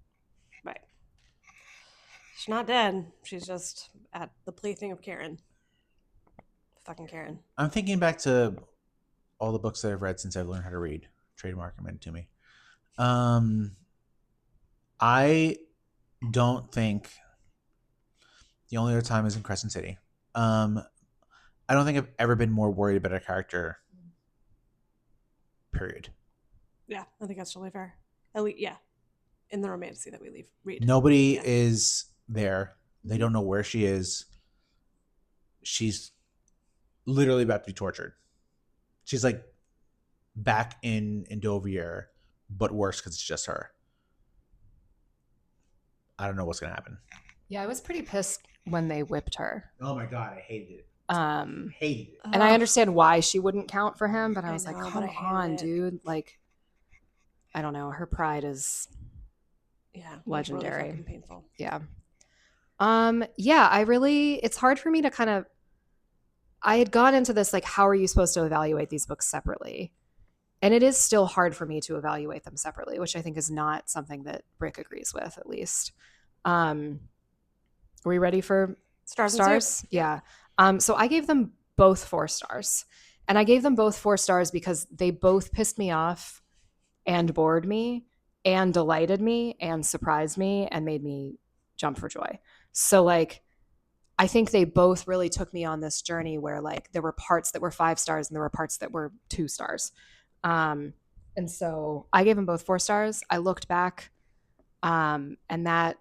Speaker 3: Right. She's not dead. She's just at the plaything of Karen. Fucking Karen.
Speaker 1: I'm thinking back to all the books that I've read since I've learned how to read. Trademark recommended to me. I don't think the only other time is in Crescent City. I don't think I've ever been more worried about a character. Period.
Speaker 3: Yeah, I think that's totally fair. At least, yeah. In the Romantasy that we read.
Speaker 1: Nobody is there. They don't know where she is. She's literally about to be tortured. She's back in Dovier, but worse because it's just her. I don't know what's going to happen.
Speaker 2: Yeah, I was pretty pissed when they whipped her.
Speaker 1: Oh my God, I hated it. Hated it.
Speaker 2: And I understand why she wouldn't count for him, but I was come on, dude. I don't know. Her pride is legendary.
Speaker 3: Really painful.
Speaker 2: Yeah. It's hard for me to I had gone into this how are you supposed to evaluate these books separately? And it is still hard for me to evaluate them separately, which I think is not something that Rick agrees with, at least. Are we ready for
Speaker 3: Stars?
Speaker 2: Yeah. So I gave them both 4 stars. And I gave them both 4 stars because they both pissed me off and bored me and delighted me and surprised me and made me jump for joy. So like, I think they both really took me on this journey where like there were parts that were 5 stars and there were parts that were 2 stars. And so I gave them both 4 stars. I looked back, and that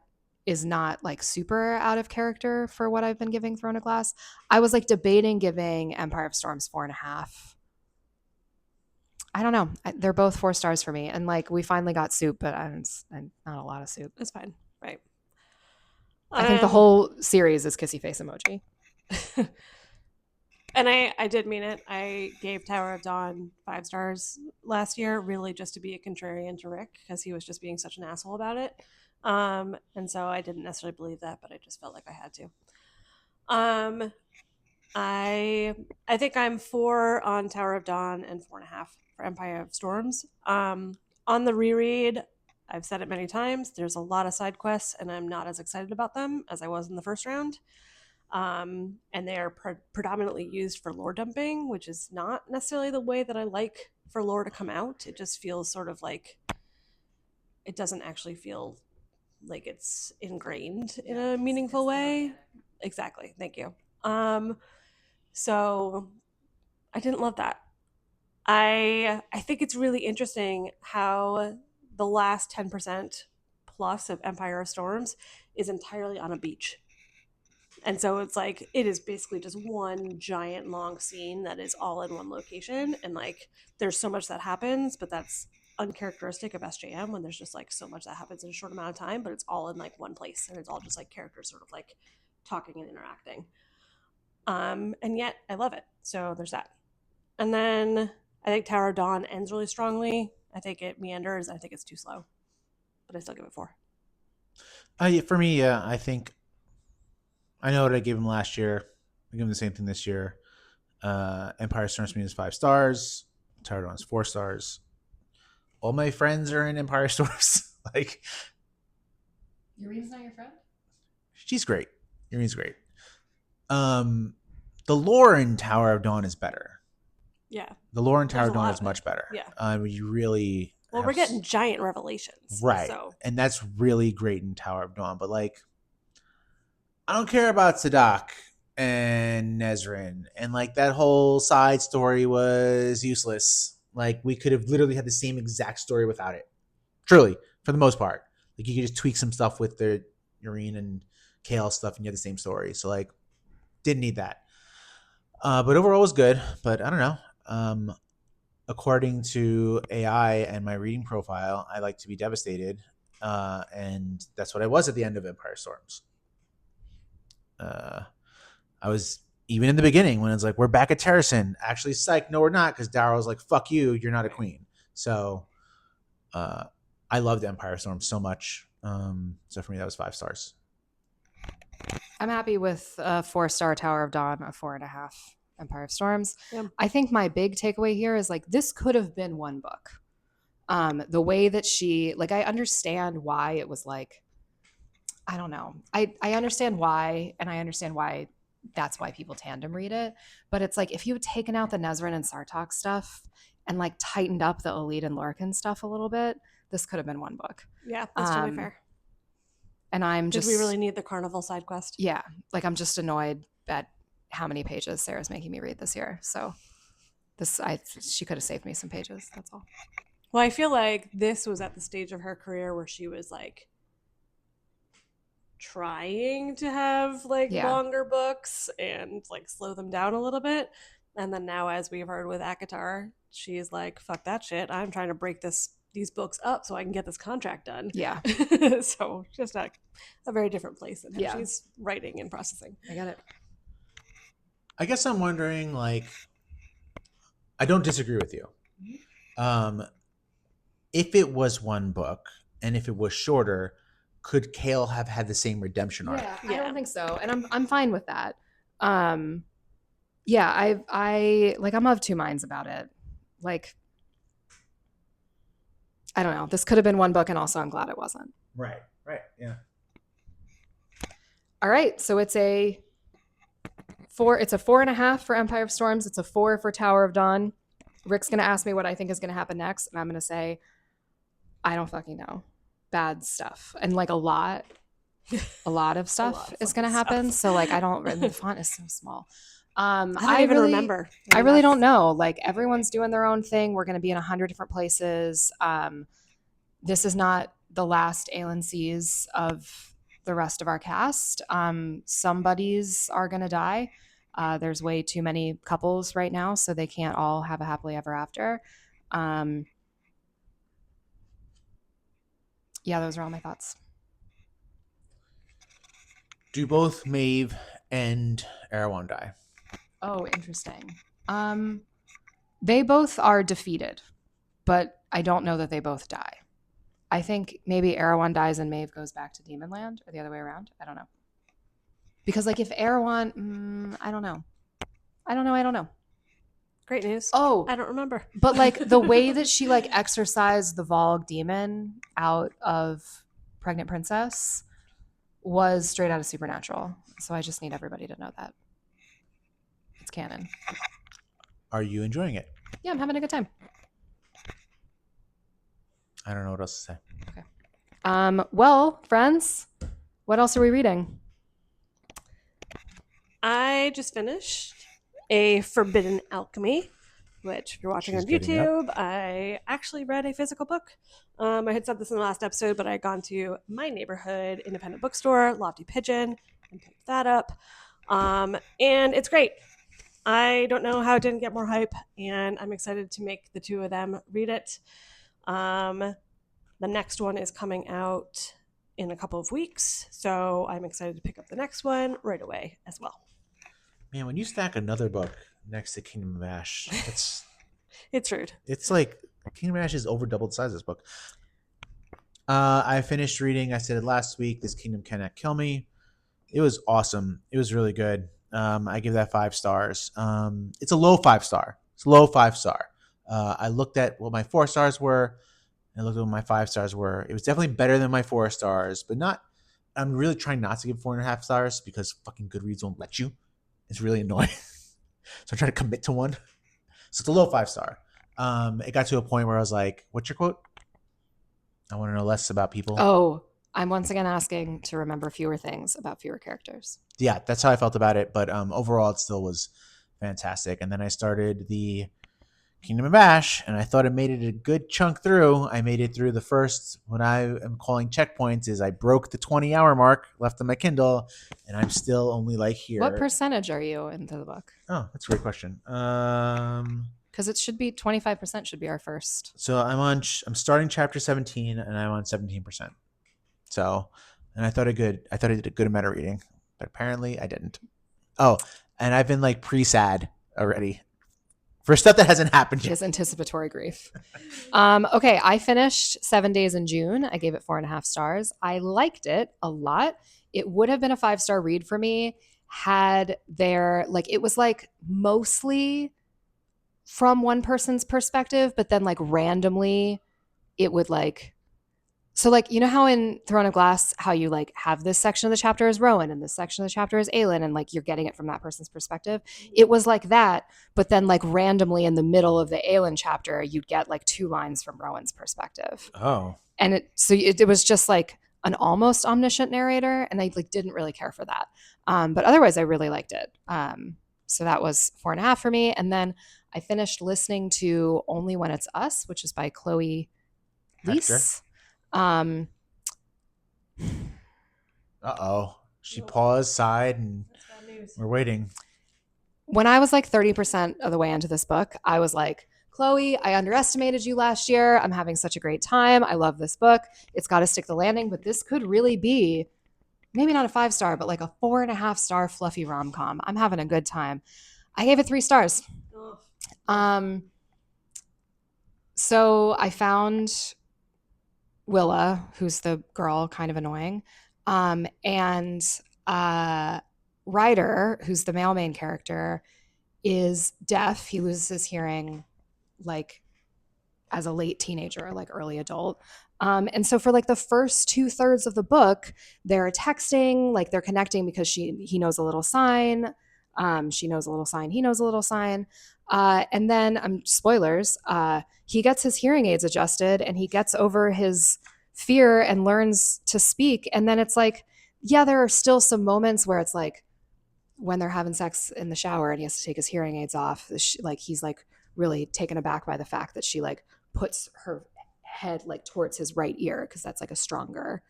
Speaker 2: is not like super out of character for what I've been giving Throne of Glass. I was like debating giving Empire of Storms 4.5. I don't know. They're both 4 stars for me. And like we finally got soup, but I'm not a lot of soup.
Speaker 3: It's fine. Right.
Speaker 2: I think the whole series is kissy face emoji.
Speaker 3: And I did mean it. I gave Tower of Dawn 5 stars last year, really just to be a contrarian to Rick because he was just being such an asshole about it. And so I didn't necessarily believe that, but I just felt like I had to. I think I'm 4 on Tower of Dawn and 4.5 for Empire of Storms. On the reread, I've said it many times, there's a lot of side quests, and I'm not as excited about them as I was in the first round. And they are predominantly used for lore dumping, which is not necessarily the way that I like for lore to come out. It just feels sort of like it doesn't actually feel like it's ingrained in a meaningful way. Exactly. Thank you. So I didn't love that. I think it's really interesting how the last 10% plus of Empire of Storms is entirely on a beach. And so it's like, it is basically just one giant long scene that is all in one location. And like, there's so much that happens, but that's uncharacteristic of SJM when there's just like so much that happens in a short amount of time, but it's all in like one place. And it's all just like characters sort of like talking and interacting. And yet I love it. So there's that. And then I think Tower of Dawn ends really strongly. I think it meanders. I think it's too slow, but I still give it 4.
Speaker 1: Yeah, for me, yeah, I think I know what I gave him last year. I give him the same thing this year. Empire Storms me is 5 stars. Tower of Dawn is 4 stars. All my friends are in Empire Storms. Like,
Speaker 2: Yrene's not your friend?
Speaker 1: she's great. Yrene's great. The lore in Tower of Dawn is better.
Speaker 3: Yeah.
Speaker 1: The lore in Tower
Speaker 3: There's
Speaker 1: of
Speaker 3: a lot
Speaker 1: Dawn
Speaker 3: of
Speaker 1: is
Speaker 3: it.
Speaker 1: much better.
Speaker 3: Yeah.
Speaker 1: You really
Speaker 3: Well, we're getting giant revelations.
Speaker 1: right,
Speaker 3: So.
Speaker 1: and that's really great in Tower of Dawn. But like, I don't care about Sadak and Nezrin, and like that whole side story was useless. Like, we could have literally had the same exact story without it. Truly, for the most part, like you could just tweak some stuff with the Yrene and Chaol stuff, and you had the same story. So like, didn't need that. But overall, it was good. But I don't know. According to AI and my reading profile, I like to be devastated, and that's what I was at the end of Empire Storms. I was even in the beginning when it's like, we're back at Terrasen. Actually, psych, no, we're not, because Darrow's like, fuck you, you're not a queen. So I loved Empire Storms so much. So for me, that was 5 stars.
Speaker 2: I'm happy with a 4-star Tower of Dawn, a 4.5 Empire of Storms.
Speaker 3: Yeah.
Speaker 2: I think my big takeaway here is like, this could have been one book. The way that she, like, I understand why it was like, I don't know. I understand why, and I understand why that's why people tandem read it. But it's like, if you had taken out the Nezrin and Sartok stuff and like tightened up the Elite and Lorcan stuff a little bit, this could have been one book.
Speaker 3: Yeah, that's totally fair.
Speaker 2: And I'm just...
Speaker 3: Did we really need the carnival side quest?
Speaker 2: Yeah. Like, I'm just annoyed at how many pages Sarah's making me read this year. So she could have saved me some pages. That's all.
Speaker 3: Well, I feel like this was at the stage of her career where she was like trying to have like longer books and like slow them down a little bit. And then now, as we've heard with Akatar, she's like, fuck that shit. I'm trying to break these books up so I can get this contract done.
Speaker 2: Yeah.
Speaker 3: So just like a very different place than how she's writing and processing.
Speaker 2: I get it.
Speaker 1: I guess I'm wondering, like, I don't disagree with you. If it was one book and if it was shorter, could Chaol have had the same redemption arc?
Speaker 2: Yeah, I don't think so. And I'm fine with that. Yeah, I'm of 2 minds about it. Like, I don't know. This could have been one book, and also I'm glad it wasn't.
Speaker 1: Right, yeah.
Speaker 2: All right, so it's a It's a 4.5 for Empire of Storms. It's a 4 for Tower of Dawn. Rick's going to ask me what I think is going to happen next. And I'm going to say, I don't fucking know. Bad stuff. And like a lot of stuff is going to happen. So like, the font is so small.
Speaker 3: I don't even remember.
Speaker 2: I really don't know. Like everyone's doing their own thing. We're going to be in 100 different places. This is not the last Aelin sees of the rest of our cast. Some buddies are going to die. There's way too many couples right now, so they can't all have a happily ever after. Yeah, those are all my thoughts.
Speaker 1: Do both Maeve and Erewhon die?
Speaker 2: Oh, interesting. They both are defeated, but I don't know that they both die. I think maybe Erewhon dies and Maeve goes back to Demonland, or the other way around. I don't know. Because like if Erewhon, I don't know.
Speaker 3: Great news.
Speaker 2: Oh,
Speaker 3: I don't remember.
Speaker 2: But like the way that she like exorcised the Valg demon out of Pregnant Princess was straight out of Supernatural. So I just need everybody to know that. It's canon.
Speaker 1: Are you enjoying it?
Speaker 2: Yeah, I'm having a good time.
Speaker 1: I don't know what else to say.
Speaker 2: Okay. Well, friends, what else are we reading?
Speaker 3: I just finished A Forbidden Alchemy, which if you're watching
Speaker 1: She's
Speaker 3: on
Speaker 1: getting
Speaker 3: YouTube, I actually read a physical book. I had said this in the last episode, but I had gone to my neighborhood independent bookstore, Lofty Pigeon, and picked that up. And it's great. I don't know how it didn't get more hype, and I'm excited to make the two of them read it. The next one is coming out in a couple of weeks, so I'm excited to pick up the next one right away as well.
Speaker 1: Man, when you stack another book next to Kingdom of Ash,
Speaker 3: It's rude.
Speaker 1: it's like Kingdom of Ash is over double the size of this book. I finished reading, I said it last week, This Kingdom Cannot Kill Me. It was awesome. It was really good. I give that 5 stars. It's a low 5 star. It's a low 5 star. I looked at what my 4 stars were, and I looked at what my 5 stars were. It was definitely better than my 4 stars, but not. I'm really trying not to give 4.5 stars because fucking Goodreads won't let you. It's really annoying. So I'm trying to commit to one. So it's a low 5 star. It got to a point where I was like, "What's your quote? I want to know less about people."
Speaker 2: Oh, I'm once again asking to remember fewer things about fewer characters.
Speaker 1: Yeah, that's how I felt about it. But overall, it still was fantastic. And then I started the Kingdom of Ash, and I thought I made it a good chunk through. I made it through the first, what I am calling checkpoints, is I broke the 20-hour mark left on my Kindle, and I'm still only like here.
Speaker 2: What percentage are you into the book?
Speaker 1: Oh, that's a great question.
Speaker 2: Because it should be 25% should be our first.
Speaker 1: So I'm starting chapter 17, and I'm on 17%. So, and I thought I did a good amount of reading, but apparently I didn't. Oh, and I've been like pre-sad already for stuff that hasn't happened yet.
Speaker 2: His anticipatory grief. Okay, I finished 7 Days in June. I gave it 4.5 stars. I liked it a lot. It would have been a 5-star read for me had it was like mostly from one person's perspective, but then like randomly it would like, so like, you know how in Throne of Glass, how you like have this section of the chapter is Rowan and this section of the chapter is Aelin, and like you're getting it from that person's perspective. It was like that, but then like randomly in the middle of the Aelin chapter, you'd get like 2 lines from Rowan's perspective.
Speaker 1: Oh.
Speaker 2: And it was just like an almost omniscient narrator, and I like didn't really care for that. But otherwise I really liked it. So that was 4.5 for me. And then I finished listening to Only When It's Us, which is by Chloe Leese.
Speaker 1: She paused, sighed, and we're waiting.
Speaker 2: When I was like 30% of the way into this book, I was like, Chloe, I underestimated you last year. I'm having such a great time. I love this book. It's got to stick the landing, but this could really be maybe not a 5-star, but like a 4.5-star fluffy rom-com. I'm having a good time. I gave it 3 stars. So I found Willa, who's the girl, kind of annoying, and Ryder, who's the male main character, is deaf. He loses his hearing like as a late teenager, like early adult. And so for like the first 2/3 of the book, they're texting, like they're connecting because he knows a little sign. She knows a little sign. He knows a little sign. And then, spoilers, he gets his hearing aids adjusted and he gets over his fear and learns to speak. And then it's like, yeah, there are still some moments where it's like when they're having sex in the shower and he has to take his hearing aids off, like he's like really taken aback by the fact that she like puts her head like towards his right ear because that's like a stronger,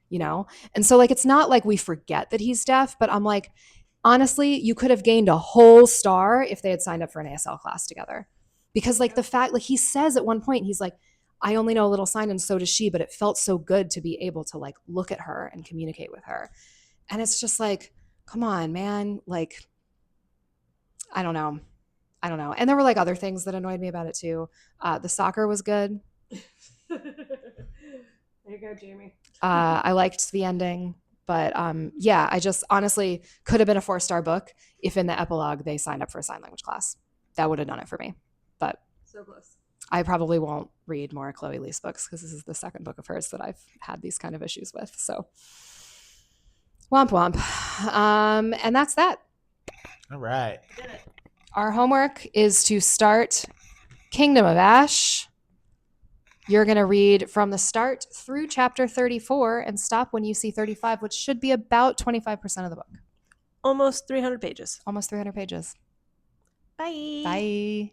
Speaker 2: you know? And so like it's not like we forget that he's deaf, but I'm like, honestly, you could have gained a whole star if they had signed up for an ASL class together. Because like the fact, like he says at one point, he's like, I only know a little sign and so does she, but it felt so good to be able to like look at her and communicate with her. And it's just like, come on, man. Like, I don't know. And there were like other things that annoyed me about it too. The soccer was good.
Speaker 3: There you go, Jamie.
Speaker 2: I liked the ending, but yeah, I just honestly could have been a 4-star book if in the epilogue they signed up for a sign language class. That would have done it for me. But
Speaker 3: so close.
Speaker 2: I probably won't read more Chloe Lee's books because this is the second book of hers that I've had these kind of issues with. So womp womp. And that's that.
Speaker 1: All right.
Speaker 3: Did it.
Speaker 2: Our homework is to start Kingdom of Ash. You're going to read from the start through chapter 34 and stop when you see 35, which should be about 25% of the book.
Speaker 3: Almost 300 pages.
Speaker 2: Almost 300 pages.
Speaker 3: Bye.
Speaker 2: Bye.